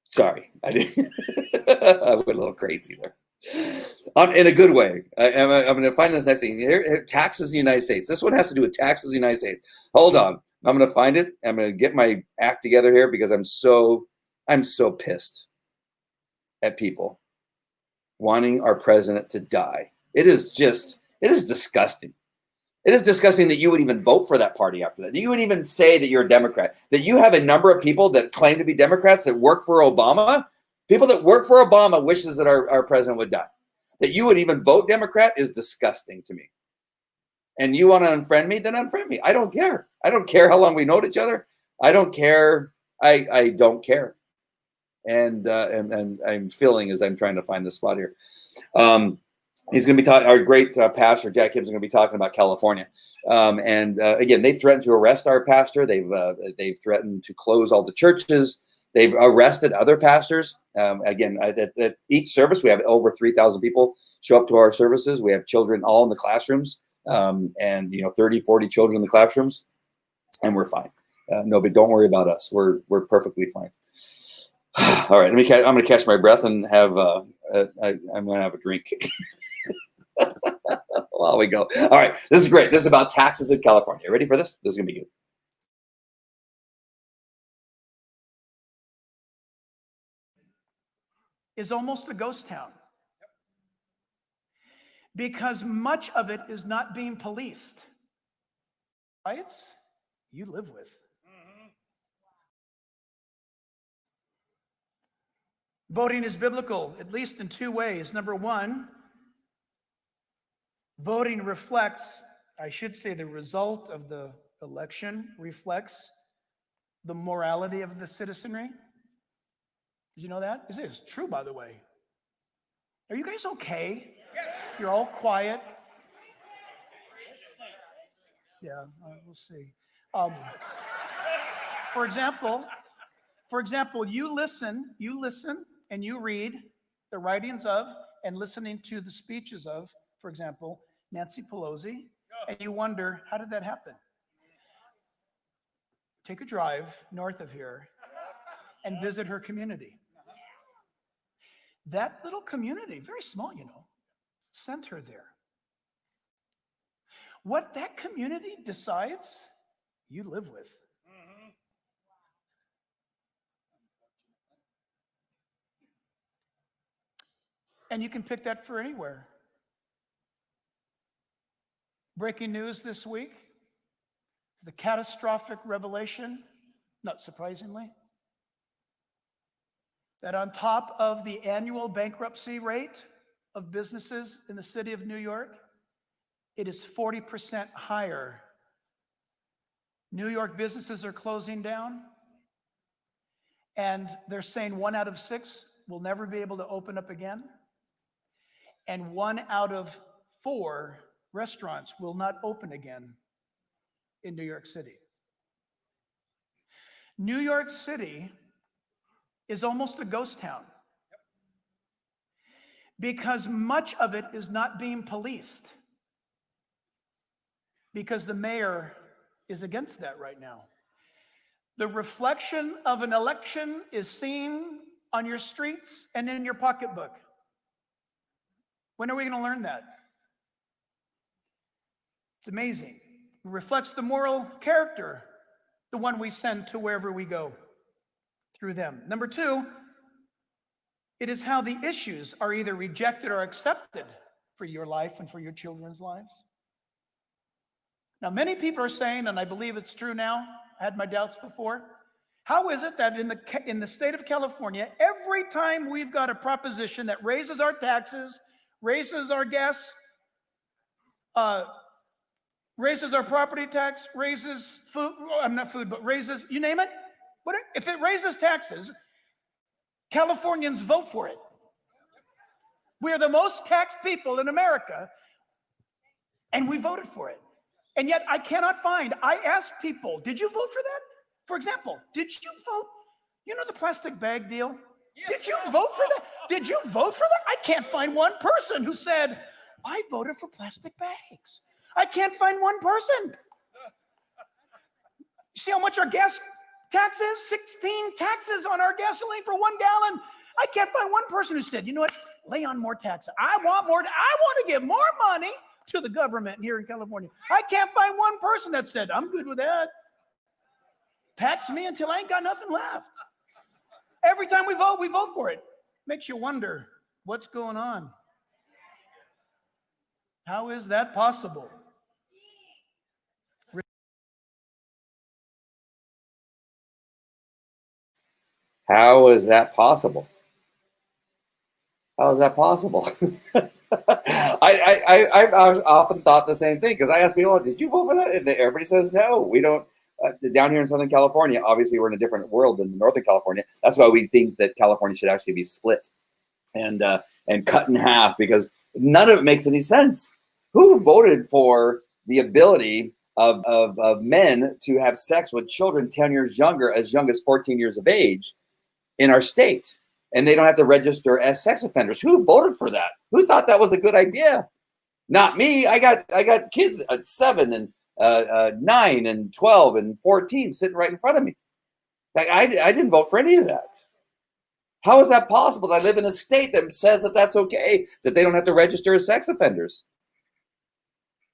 Sorry, I didn't. I went a little crazy there. In a good way. I'm going to find this next thing. Here, taxes in the United States. This one has to do with taxes in the United States. Hold on. I'm going to find it. I'm going to get my act together here because I'm so pissed at people wanting our president to die. It is disgusting. It is disgusting that you would even vote for that party after that. That you would even say that you're a Democrat. That you have a number of people that claim to be Democrats that work for Obama. People that work for Obama wishes that our president would die. That you would even vote Democrat is disgusting to me. And you want to unfriend me? Then unfriend me. I don't care. I don't care how long we know each other. I don't care. I don't care. And I'm feeling as I'm trying to find the spot here. He's going to be talking. Our great pastor Jack Hibbs is going to be talking about California, again, they threatened to arrest our pastor. They've threatened to close all the churches. They've arrested other pastors. Again, at each service, we have over 3,000 people show up to our services. We have children all in the classrooms, 30, 40 children in the classrooms, and we're fine. Nobody, don't worry about us. We're perfectly fine. All right, I'm going to catch my breath and have. I'm going to have a drink. Well, we go. All right, this is great. This is about taxes in California. Ready for this? This is going to be good. Is almost a ghost town because much of it is not being policed. Riots you live with. Voting is biblical, at least in two ways. Number one, voting reflects, I should say, the result of the election reflects the morality of the citizenry. Did you know that? This is true, by the way. Are you guys okay? You're all quiet. Yeah, we'll see. For example, you listen and you read the writings of and listening to the speeches of, for example, Nancy Pelosi, and you wonder, how did that happen? Take a drive north of here and visit her community. That little community, very small, sent her there. What that community decides, you live with. And you can pick that for anywhere. Breaking news this week, the catastrophic revelation, not surprisingly, that on top of the annual bankruptcy rate of businesses in the city of New York, it is 40% higher. New York businesses are closing down, and they're saying 1 out of 6 will never be able to open up again. And 1 out of 4 restaurants will not open again in New York City. New York City is almost a ghost town because much of it is not being policed because the mayor is against that right now. The reflection of an election is seen on your streets and in your pocketbook. When are we going to learn that? It's amazing. It reflects the moral character, the one we send to wherever we go through them. Number 2, it is how the issues are either rejected or accepted for your life and for your children's lives. Now, many people are saying, and I believe it's true now, I had my doubts before, How is it that in the state of California, every time we've got a proposition that raises our taxes, raises our gas, raises our property tax, raises food, not food, but raises, you name it. If it raises taxes, Californians vote for it. We are the most taxed people in America, and we voted for it. And yet I cannot find, I asked people, did you vote for that? For example, did you vote? You know the plastic bag deal? Did you vote for that? Did you vote for that? I can't find one person who said, I voted for plastic bags. I can't find one person. You see how much our gas tax is? 16 taxes on our gasoline for 1 gallon. I can't find one person who said, you know what? Lay on more taxes. I want to give more money to the government here in California. I can't find one person that said, I'm good with that. Tax me until I ain't got nothing left. Every time we vote for it. Makes you wonder what's going on. How is that possible? How is that possible? How is that possible? I've often thought the same thing, because I ask people, did you vote for that? And everybody says, no, we don't. Down here in Southern California, obviously we're in a different world than Northern California. That's why we think that California should actually be split and cut in half, because none of it makes any sense. Who voted for the ability of men to have sex with children 10 years younger, as young as 14 years of age in our state? And they don't have to register as sex offenders. Who voted for that? Who thought that was a good idea? Not me. I got kids at 7 and 9 and 12 and 14 sitting right in front of me. Like I didn't vote for any of that. How is that possible that I live in a state that says that that's okay, that they don't have to register as sex offenders?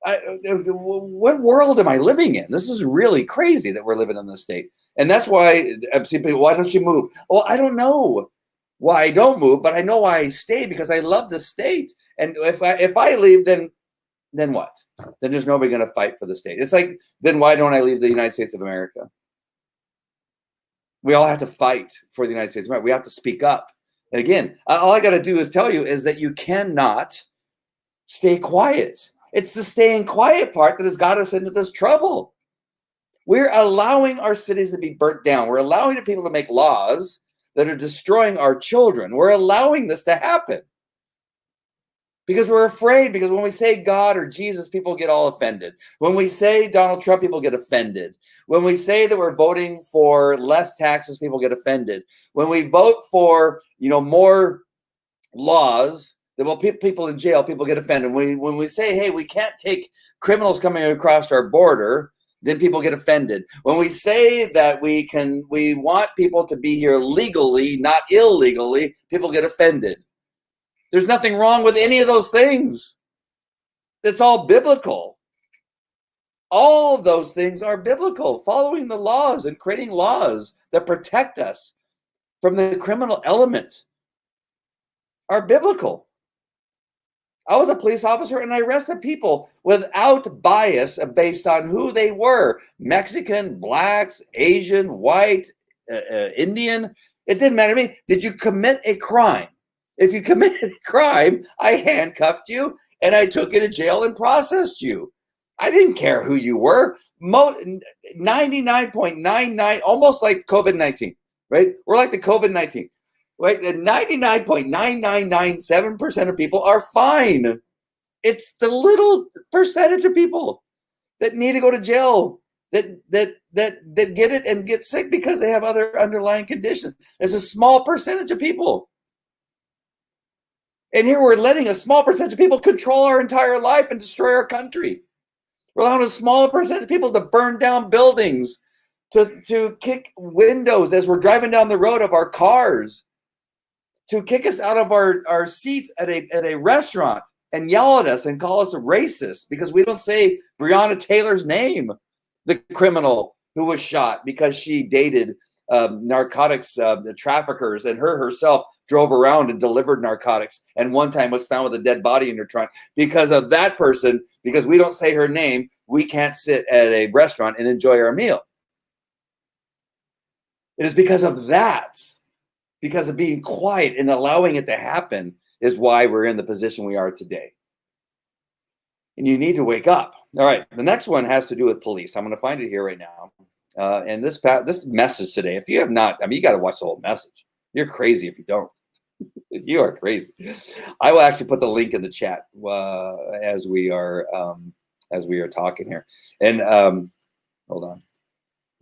What world am I living in? This is really crazy that we're living in this state. And that's why I see people, why don't you move? Well, I don't know why I don't move, but I know why I stay, because I love the state. And if I leave, then what? Then there's nobody going to fight for the state. It's like, then why don't I leave the United States of America? We all have to fight for the United States of America. We have to speak up. And again, all I got to do is tell you is that you cannot stay quiet. It's the staying quiet part that has got us into this trouble. We're allowing our cities to be burnt down. We're allowing the people to make laws that are destroying our children. We're allowing this to happen because we're afraid, because when we say God or Jesus, people get all offended. When we say Donald Trump, people get offended. When we say that we're voting for less taxes, people get offended. When we vote for, more laws that will put people in jail, people get offended. When we say, hey, we can't take criminals coming across our border, then people get offended. When we say that we want people to be here legally, not illegally, people get offended. There's nothing wrong with any of those things. It's all biblical. All those things are biblical. Following the laws and creating laws that protect us from the criminal element are biblical. I was a police officer and I arrested people without bias based on who they were. Mexican, blacks, Asian, white, Indian. It didn't matter to me. Did you commit a crime? If you committed a crime, I handcuffed you and I took you to jail and processed you. I didn't care who you were. 99.99, almost like COVID-19, right? We're like the COVID-19. Right, 99.9997% of people are fine. It's the little percentage of people that need to go to jail that get it and get sick because they have other underlying conditions. There's a small percentage of people. And here we're letting a small percentage of people control our entire life and destroy our country. We're allowing a small percentage of people to burn down buildings, to kick windows as we're driving down the road of our cars, to kick us out of our seats at a restaurant and yell at us and call us a racist because we don't say Breonna Taylor's name, the criminal who was shot because she dated narcotics traffickers, and herself drove around and delivered narcotics, and one time was found with a dead body in her trunk. Because of that person, because we don't say her name, we can't sit at a restaurant and enjoy our meal. It is because of that, because of being quiet and allowing it to happen, is why we're in the position we are today. And you need to wake up. All right, the next one has to do with police. I'm going to find it here right now. And this message today, if you have not, I mean, you got to watch the whole message. You're crazy if you don't. You are crazy. I will actually put the link in the chat as we are talking here. And hold on.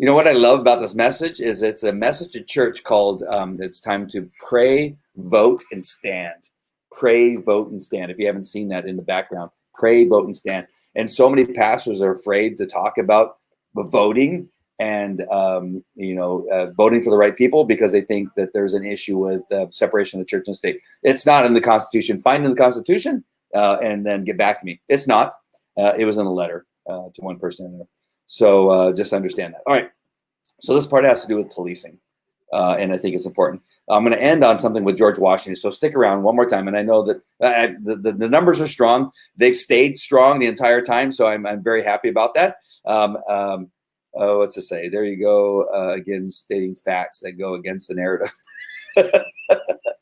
You know what I love about this message is it's a message to church called "It's time to pray, vote, and stand." Pray, vote, and stand. If you haven't seen that in the background, pray, vote, and stand. And so many pastors are afraid to talk about voting and voting for the right people because they think that there's an issue with separation of church and state. It's not in the Constitution. Find it in the Constitution and then get back to me. It's not. It was in a letter to one person in there. So just understand that. All right. So this part has to do with policing, and I think it's important. I'm going to end on something with George Washington. So stick around one more time. And I know that the numbers are strong. They've stayed strong the entire time. So I'm very happy about that. What's to say? There you go. Again, stating facts that go against the narrative.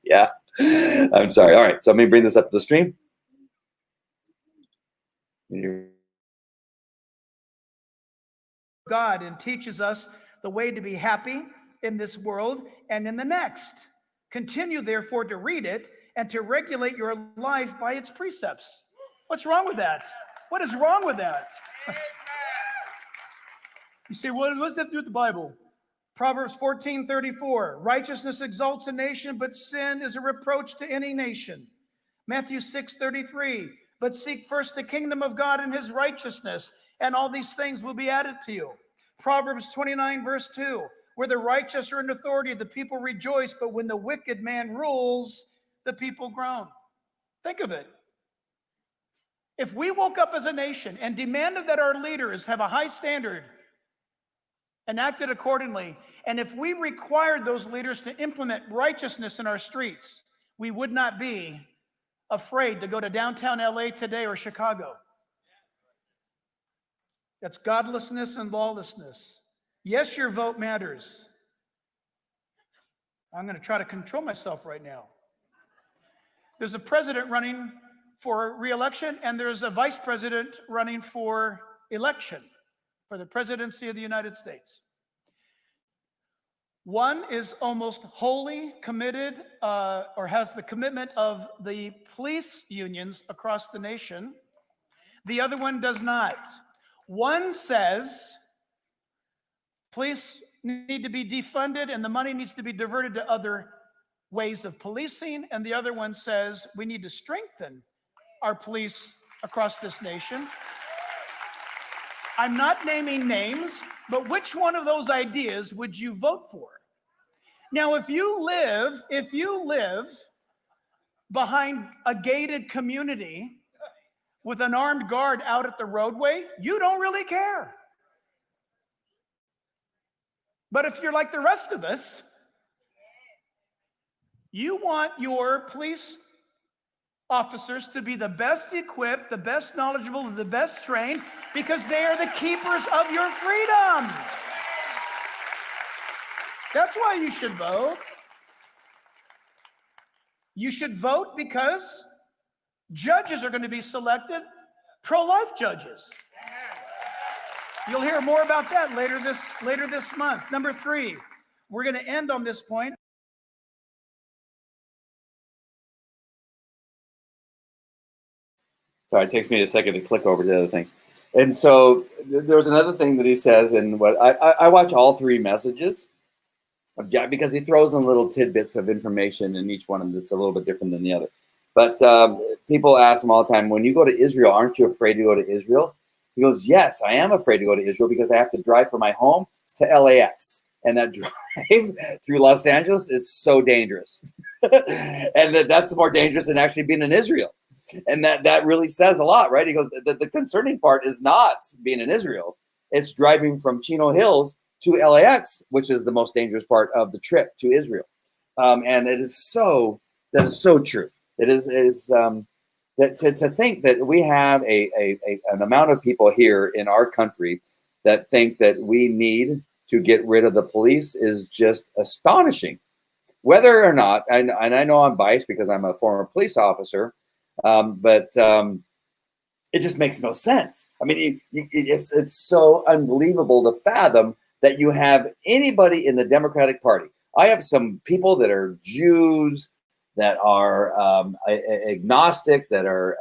Yeah. I'm sorry. All right. So let me bring this up to the stream. God and teaches us the way to be happy in this world and in the next. Continue, therefore, to read it and to regulate your life by its precepts. What's wrong with that? What is wrong with that? You say, what does that do with the Bible? Proverbs 14:34, righteousness exalts a nation, but sin is a reproach to any nation. Matthew 6:33, but seek first the kingdom of God and his righteousness, and all these things will be added to you. Proverbs 29, verse 2, where the righteous are in authority, the people rejoice, but when the wicked man rules, the people groan. Think of it. If we woke up as a nation and demanded that our leaders have a high standard and acted accordingly, and if we required those leaders to implement righteousness in our streets, we would not be afraid to go to downtown LA today or Chicago. That's godlessness and lawlessness. Yes, your vote matters. I'm going to try to control myself right now. There's a president running for re-election, and there's a vice president running for election for the presidency of the United States. One is almost wholly committed or has the commitment of the police unions across the nation. The other one does not. One says police need to be defunded and the money needs to be diverted to other ways of policing. And the other one says we need to strengthen our police across this nation. I'm not naming names, but which one of those ideas would you vote for? Now, if you live behind a gated community with an armed guard out at the roadway, you don't really care. But if you're like the rest of us, you want your police officers to be the best equipped, the best knowledgeable, the best trained, because they are the keepers of your freedom. That's why you should vote. You should vote because judges are going to be selected, pro-life judges. You'll hear more about that later this month. Number 3, we're going to end on this point. Sorry, it takes me a second to click over to the other thing. And so there's another thing that he says, and what I watch all 3 messages because he throws in little tidbits of information in each one that's a little bit different than the other. But people ask him all the time, when you go to Israel, aren't you afraid to go to Israel? He goes, yes, I am afraid to go to Israel because I have to drive from my home to LAX. And that drive through Los Angeles is so dangerous. And that's more dangerous than actually being in Israel. And that really says a lot, right? He goes, the concerning part is not being in Israel. It's driving from Chino Hills to LAX, which is the most dangerous part of the trip to Israel. And that is so true. It is that to think that we have an amount of people here in our country that think that we need to get rid of the police is just astonishing. Whether or not, and I know I'm biased because I'm a former police officer, but it just makes no sense. I mean, it's so unbelievable to fathom that you have anybody in the Democratic Party. I have some people that are Jews, that are agnostic, that are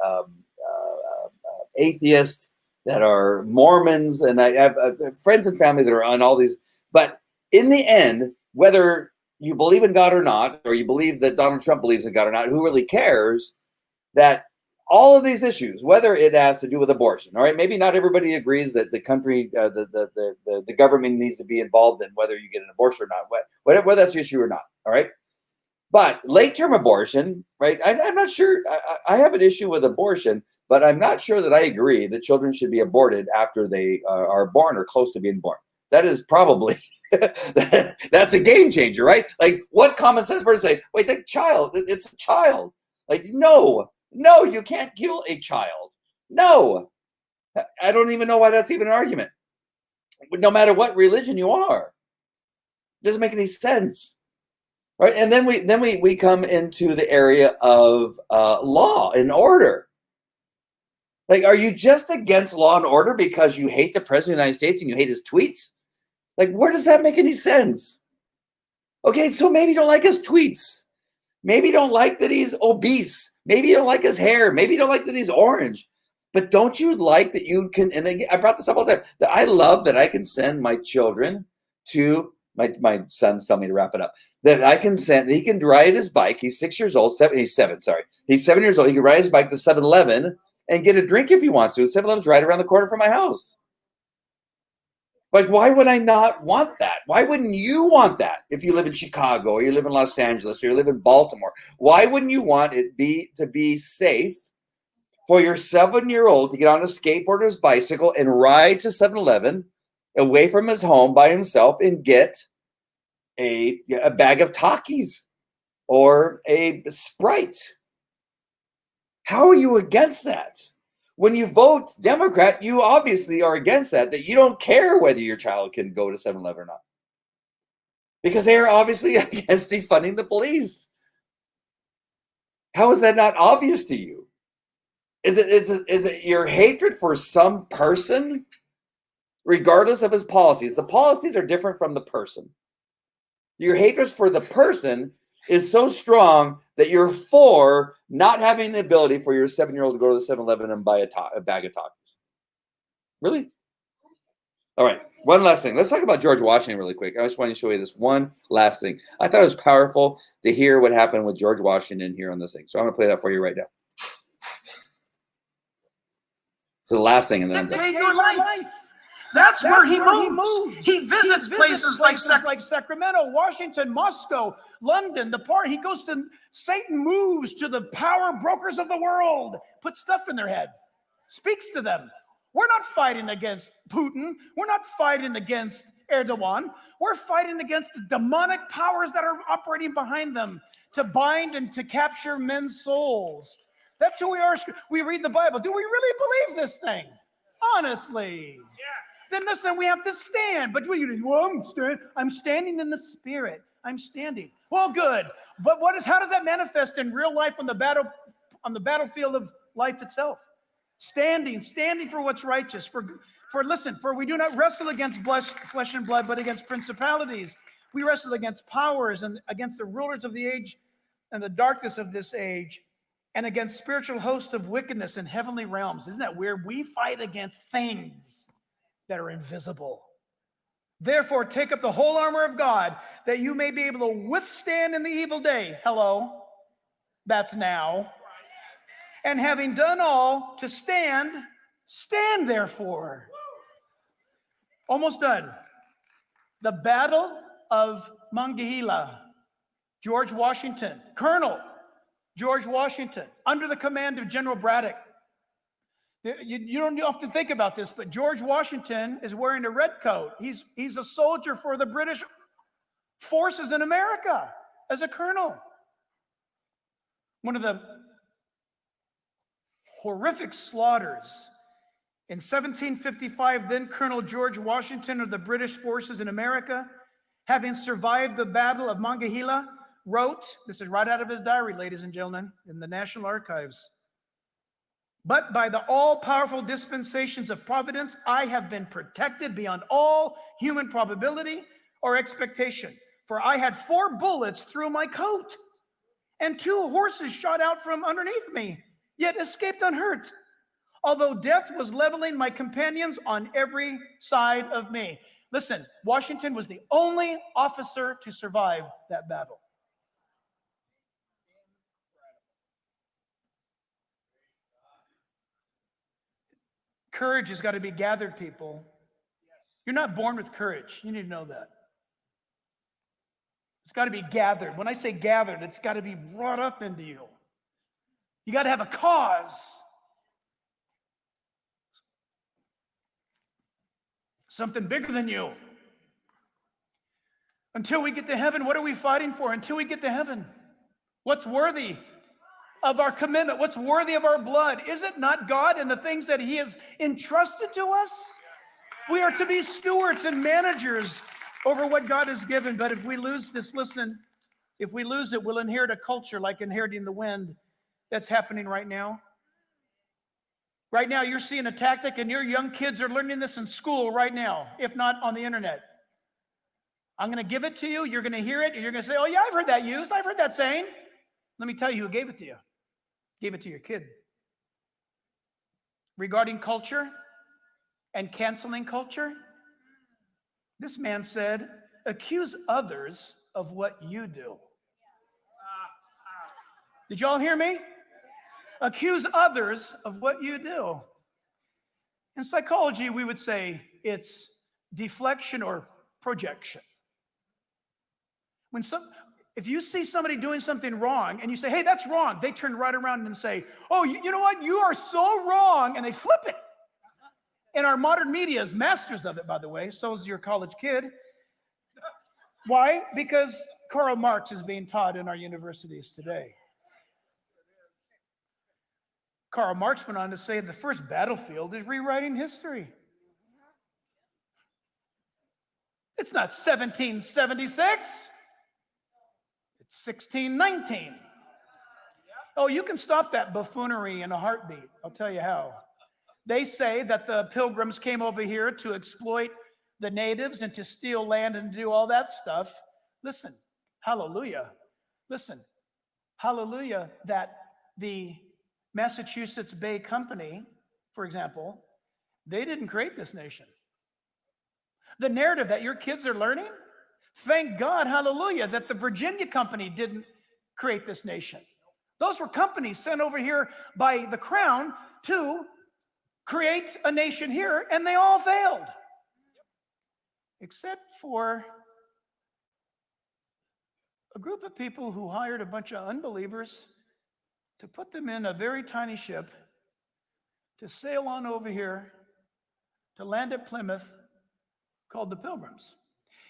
atheists, that are Mormons, and I have friends and family that are on all these. But in the end, whether you believe in God or not, or you believe that Donald Trump believes in God or not, who really cares? That all of these issues, whether it has to do with abortion, all right, maybe not everybody agrees that the country, the government needs to be involved in whether you get an abortion or not, whether that's the issue or not, all right. But late-term abortion, right? I'm not sure. I have an issue with abortion, but I'm not sure that I agree that children should be aborted after they are born or close to being born. That is probably that's a game changer, right? Like, what common sense person say, wait, the child, it's a child. Like, no, you can't kill a child. No, I don't even know why that's even an argument. No matter what religion you are, it doesn't make any sense, right? And then we come into the area of law and order. Like, are you just against law and order because you hate the president of the United States and you hate his tweets? Like, where does that make any sense? Okay, so maybe you don't like his tweets. Maybe you don't like that he's obese. Maybe you don't like his hair. Maybe you don't like that he's orange. But don't you like that you can, and again, I brought this up all the time, that I love that I can send my children to, my sons tell me to wrap it up, that I can send, he can ride his bike. He's 6 years old, he's 7, sorry. He's 7 years old. He can ride his bike to 7-Eleven and get a drink if he wants to. 7-Eleven's right around the corner from my house. Like, why would I not want that? Why wouldn't you want that if you live in Chicago or you live in Los Angeles or you live in Baltimore? Why wouldn't you want it to be safe for your 7-year-old to get on a skateboard or his bicycle and ride to 7-Eleven away from his home by himself and get a bag of Takis or a Sprite? How are you against that? When you vote Democrat, you obviously are against that you don't care whether your child can go to 7-Eleven or not. Because they are obviously against defunding the police. How is that not obvious to you? Is it your hatred for some person, regardless of his policies? The policies are different from the person. Your hatred for the person is so strong that you're for not having the ability for your 7-year-old to go to the 7-Eleven and buy a bag of Takis. Really? All right. One last thing. Let's talk about George Washington really quick. I just want to show you this one last thing. I thought it was powerful to hear what happened with George Washington here on this thing. So I'm going to play that for you right now. So the last thing, and then I'm done. Your life. That's where he moves. He visits places like Sacramento, Washington, Moscow, London. He goes to, Satan moves to the power brokers of the world, puts stuff in their head, speaks to them. We're not fighting against Putin. We're not fighting against Erdogan. We're fighting against the demonic powers that are operating behind them to bind and to capture men's souls. That's who we are. We read the Bible. Do we really believe this thing? Honestly. Yeah. Then listen, we have to stand. But what do you do? Well, I'm standing in the Spirit. I'm standing. Well, good. But how does that manifest in real life on the battlefield of life itself? Standing for what's righteous. For we do not wrestle against flesh and blood, but against principalities. We wrestle against powers and against the rulers of the age and the darkness of this age, and against spiritual hosts of wickedness in heavenly realms. Isn't that weird? We fight against things that are invisible. Therefore, take up the whole armor of God, that you may be able to withstand in the evil day. Hello, that's now. And having done all to stand therefore. Almost done. The Battle of Monongahela. George Washington, Colonel George Washington, under the command of General Braddock. You don't often think about this, but George Washington is wearing a red coat. He's a soldier for the British forces in America as a colonel. One of the horrific slaughters In 1755, then Colonel George Washington of the British forces in America, having survived the Battle of Monongahela, wrote, this is right out of his diary, ladies and gentlemen, in the National Archives, "But by the all-powerful dispensations of providence, I have been protected beyond all human probability or expectation. For I had 4 bullets through my coat, and 2 horses shot out from underneath me, yet escaped unhurt, although death was leveling my companions on every side of me." Listen, Washington was the only officer to survive that battle. Courage has got to be gathered, people. You're not born with courage. You need to know that. It's got to be gathered. When I say gathered, it's got to be brought up into you. You got to have a cause. Something bigger than you. Until we get to heaven, what are we fighting for? Until we get to heaven, what's worthy of our commitment? What's worthy of our blood? Is it not God and the things that He has entrusted to us? We are to be stewards and managers over what God has given. But if we lose this, listen, if we lose it, we'll inherit a culture like inheriting the wind that's happening right now. Right now, you're seeing a tactic, and your young kids are learning this in school right now, if not on the internet. I'm going to give it to you. You're going to hear it, and you're going to say, "Oh, yeah, I've heard that used. I've heard that saying." Let me tell you who gave it to you. Gave it to your kid. Regarding culture and canceling culture, this man said, "Accuse others of what you do." Did y'all hear me? Accuse others of what you do. In psychology, we would say it's deflection or projection. If you see somebody doing something wrong and you say, "Hey, that's wrong," they turn right around and say, "Oh, you know what? You are so wrong," and they flip it. And our modern media is masters of it, by the way. So is your college kid. Why? Because Karl Marx is being taught in our universities today. Karl Marx went on to say the first battlefield is rewriting history. It's not 1776. It's 1619. Oh, you can stop that buffoonery in a heartbeat. I'll tell you how. They say that the Pilgrims came over here to exploit the natives and to steal land and do all that stuff. Listen, hallelujah. Listen, hallelujah that the Massachusetts Bay Company, for example, they didn't create this nation. The narrative that your kids are learning, thank God, hallelujah, that the Virginia Company didn't create this nation. Those were companies sent over here by the crown to create a nation here, and they all failed. Except for a group of people who hired a bunch of unbelievers to put them in a very tiny ship to sail on over here to land at Plymouth, called the Pilgrims.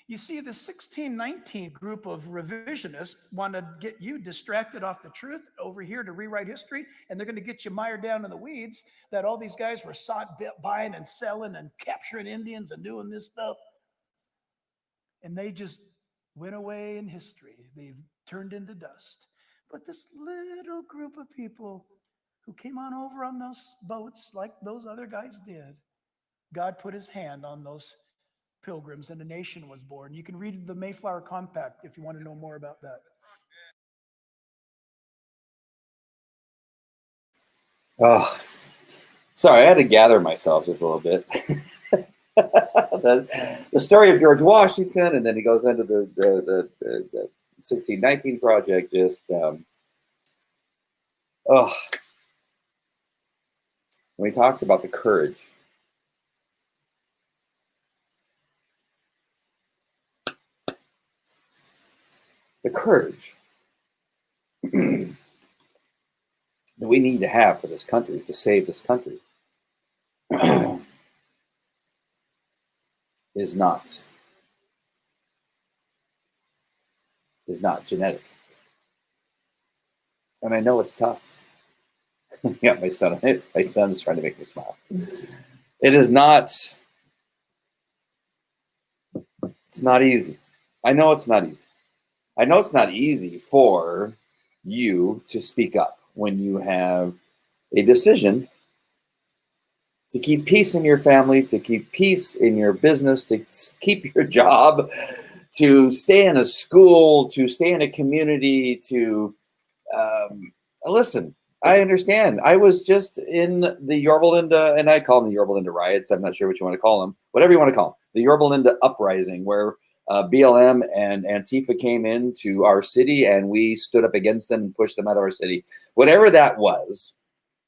You see, the 1619 group of revisionists want to get you distracted off the truth over here to rewrite history, and they're going to get you mired down in the weeds that all these guys were buying and selling and capturing Indians and doing this stuff. And they just went away in history. They've turned into dust. But this little group of people who came on over on those boats like those other guys did, God put His hand on those Pilgrims, and a nation was born. You can read the Mayflower Compact if you want to know more about that. Oh, sorry, I had to gather myself just a little bit. the story of George Washington, and then he goes into the 1619 project. Just when he talks about the courage. The courage that we need to have for this country, to save this country, is not genetic. And I know it's tough. Yeah, my son's trying to make me smile. It is not, it's not easy. I know it's not easy. I know it's not easy for you to speak up when you have a decision to keep peace in your family, to keep peace in your business, to keep your job, to stay in a school, to stay in a community, to listen. I understand. I was just in the Yorba Linda, and I call them the Yorba Linda riots. I'm not sure what you want to call them, whatever you want to call them. The Yorba Linda uprising, where BLM and Antifa came into our city, and we stood up against them and pushed them out of our city. Whatever that was,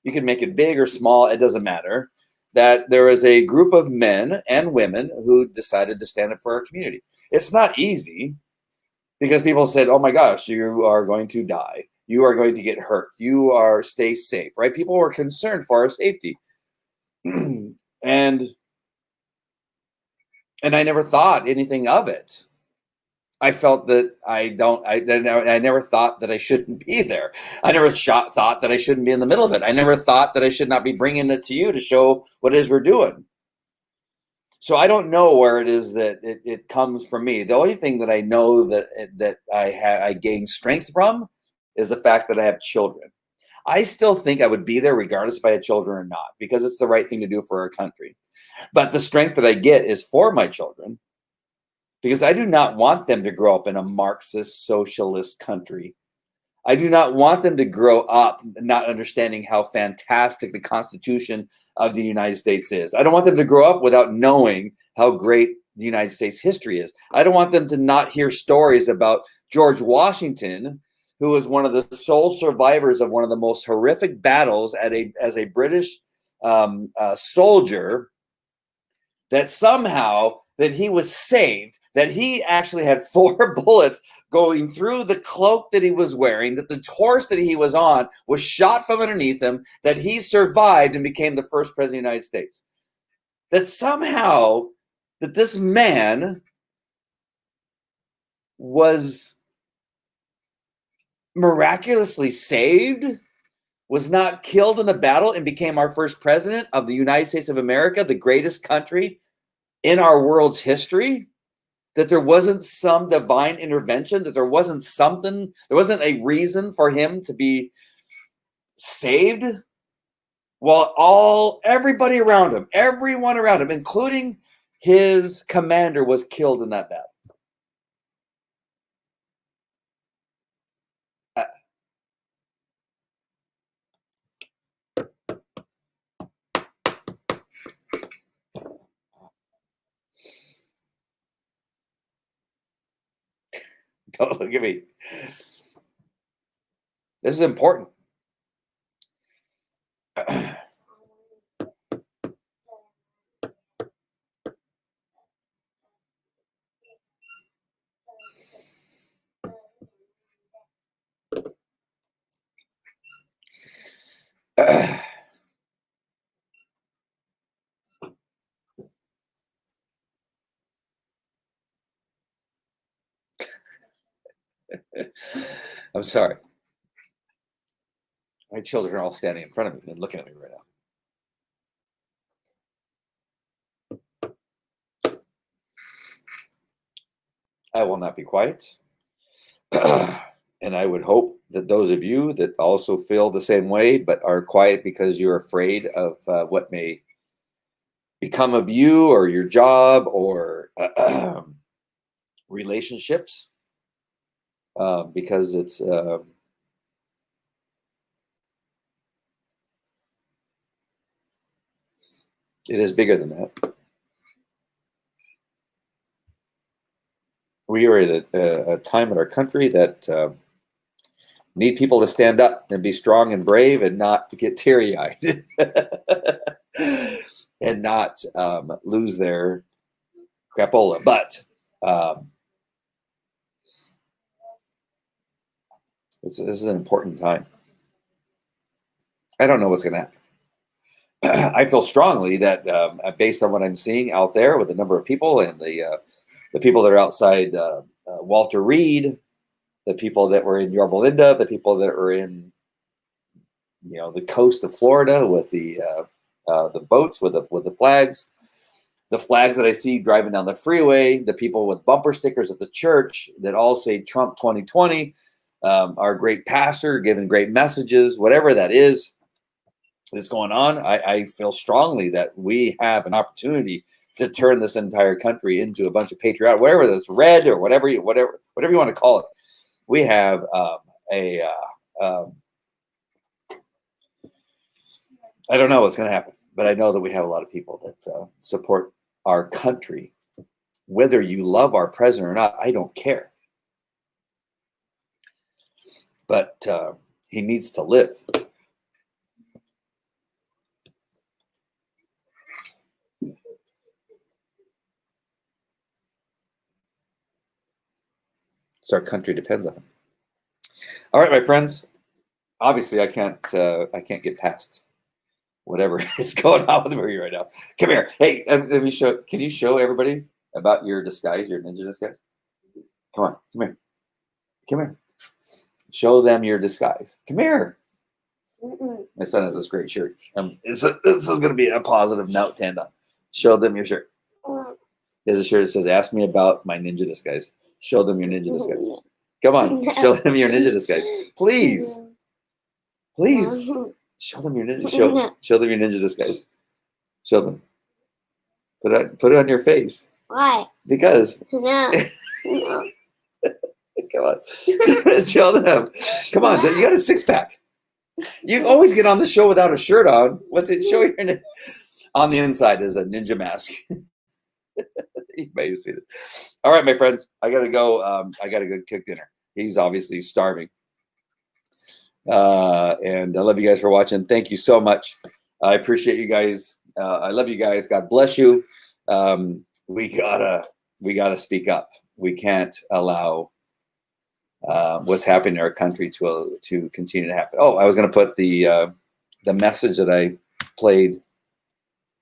you can make it big or small. It doesn't matter. That there is a group of men and women who decided to stand up for our community. It's not easy because people said, "Oh my gosh, you are going to die. You are going to get hurt. You are stay safe," right? People were concerned for our safety. and I never thought anything of it. I felt that I never thought that I shouldn't be there. I never thought that I shouldn't be in the middle of it. I never thought that I should not be bringing it to you to show what it is we're doing. So I don't know where it is that it comes from me. The only thing that I know that I gain strength from is the fact that I have children. I still think I would be there regardless if I had children or not, because it's the right thing to do for our country. But the strength that I get is for my children, because I do not want them to grow up in a Marxist socialist country. I do not want them to grow up not understanding how fantastic the Constitution of the United States is. I don't want them to grow up without knowing how great the United States history is. I don't want them to not hear stories about George Washington, who was one of the sole survivors of one of the most horrific battles as a British soldier, that somehow that he was saved, that he actually had 4 bullets going through the cloak that he was wearing, that the horse that he was on was shot from underneath him, that he survived and became the first president of the United States. That somehow that this man was miraculously saved, was not killed in the battle, and became our first president of the United States of America, the greatest country in our world's history, that there wasn't some divine intervention, that there wasn't something, there wasn't a reason for him to be saved, while everybody around him, everyone around him, including his commander, was killed in that battle. Don't look at me. This is important. I'm sorry. My children are all standing in front of me and looking at me right now. I will not be quiet. And I would hope that those of you that also feel the same way, but are quiet because you're afraid of what may become of you or your job or relationships, because it is bigger than that. We are at a time in our country that need people to stand up and be strong and brave and not get teary-eyed and not lose their crapola. But this is an important time. I don't know what's going to happen. I feel strongly that based on what I'm seeing out there with the number of people and the people that are outside Walter Reed, the people that were in Yorba Linda, the people that were in, the coast of Florida with the the boats with the flags. The flags that I see driving down the freeway, the people with bumper stickers at the church that all say Trump 2020, our great pastor giving great messages, whatever that is that's going on, I feel strongly that we have an opportunity to turn this entire country into a bunch of patriotic, whatever that's red or whatever you want to call it. We have I don't know what's going to happen, but I know that we have a lot of people that support our country. Whether you love our president or not, I don't care. But he needs to live. So our country depends on him. All right, my friends. Obviously, I can't get past whatever is going on with me right now. Come here. Hey, let me show. Can you show everybody about your disguise, your ninja disguise? Come on. Come here. Come here. Show them your disguise. Come here. My son has this great shirt. This is going to be a positive note to end on. Show them your shirt. There's a shirt that says, "Ask me about my ninja disguise." Show them your ninja disguise. Come on. Show them your ninja disguise. Please. Please. Show them your ninja. Show them your ninja disguise. Show them. Put it on your face. Why? Because. No. Come on. Show them. Come on. You got a six-pack. You always get on the show without a shirt on. What's it? Show your on the inside is a ninja mask. You may have seen it. All right, my friends. I gotta go. I gotta go cook dinner. He's obviously starving. And I love you guys for watching. Thank you so much. I appreciate you guys. I love you guys. God bless you. We gotta speak up. We can't allow what's happening in our country to continue to happen. Oh, I was going to put the message that I played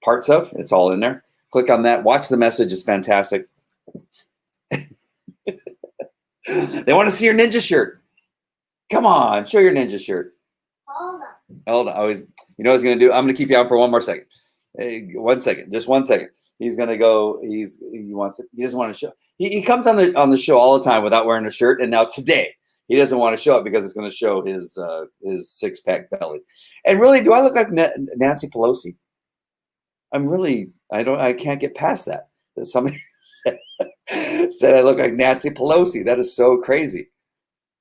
parts of. It's all in there. Click on that. Watch the message. It's fantastic. They want to see your ninja shirt. Come on, show your ninja shirt. Hold on. You know what he's going to do? I'm going to keep you on for one more second. Hey, 1 second. Just 1 second. He's going to go. He doesn't want to show. He comes on the show all the time without wearing a shirt. And now today he doesn't want to show it because it's going to show his six-pack belly. And really, do I look like Nancy Pelosi? I can't get past that. Somebody said I look like Nancy Pelosi. That is so crazy.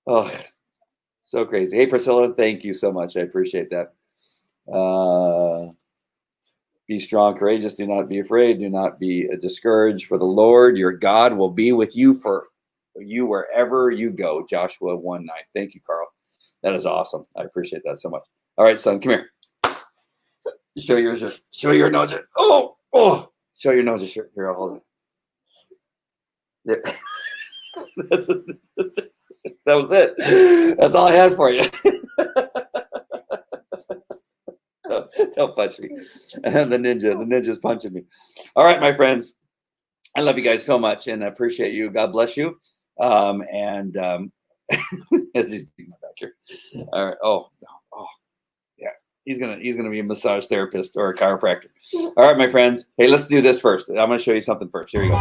Oh, so crazy. Hey, Priscilla, thank you so much. I appreciate that. Be strong, courageous. Do not be afraid. Do not be discouraged. For the Lord, your God, will be with you wherever you go. Joshua 1:9. Thank you, Carl. That is awesome. I appreciate that so much. All right, son, come here. Show your shirt. Show your nose. Oh. Show your nose shirt. Here, I'll hold it. Yeah. That was it. That's all I had for you. Don't punch me. And the ninja's punching me. All right, my friends. I love you guys so much and I appreciate you. God bless you. As he's beating my back here. All right. Oh, yeah. He's gonna be a massage therapist or a chiropractor. All right, my friends. Hey, let's do this first. I'm gonna show you something first. Here we go.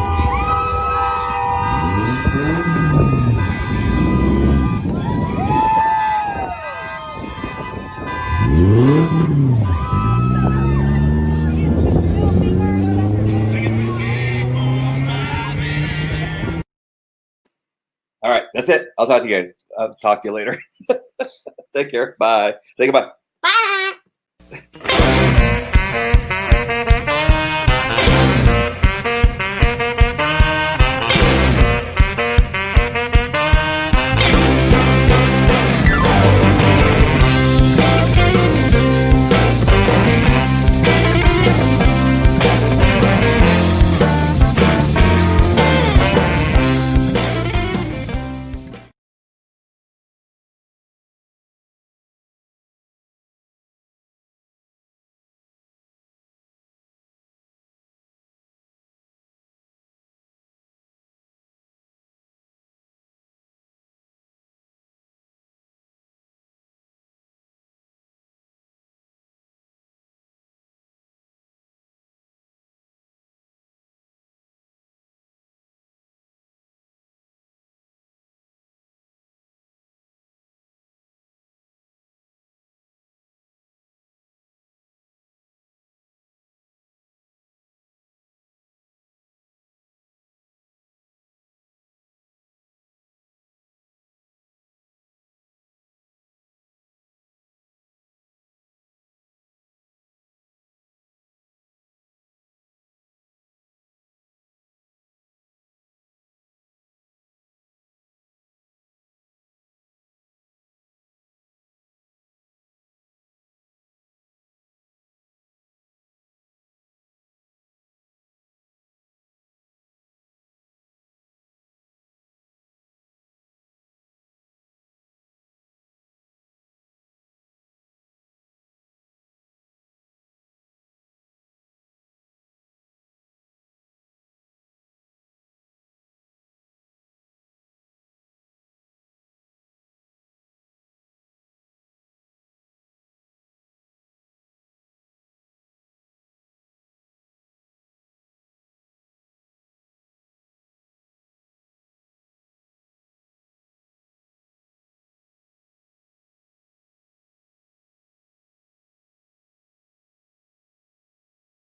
All right, that's it. I'll talk to you guys. I'll talk to you later. Take care. Bye. Say goodbye. Bye.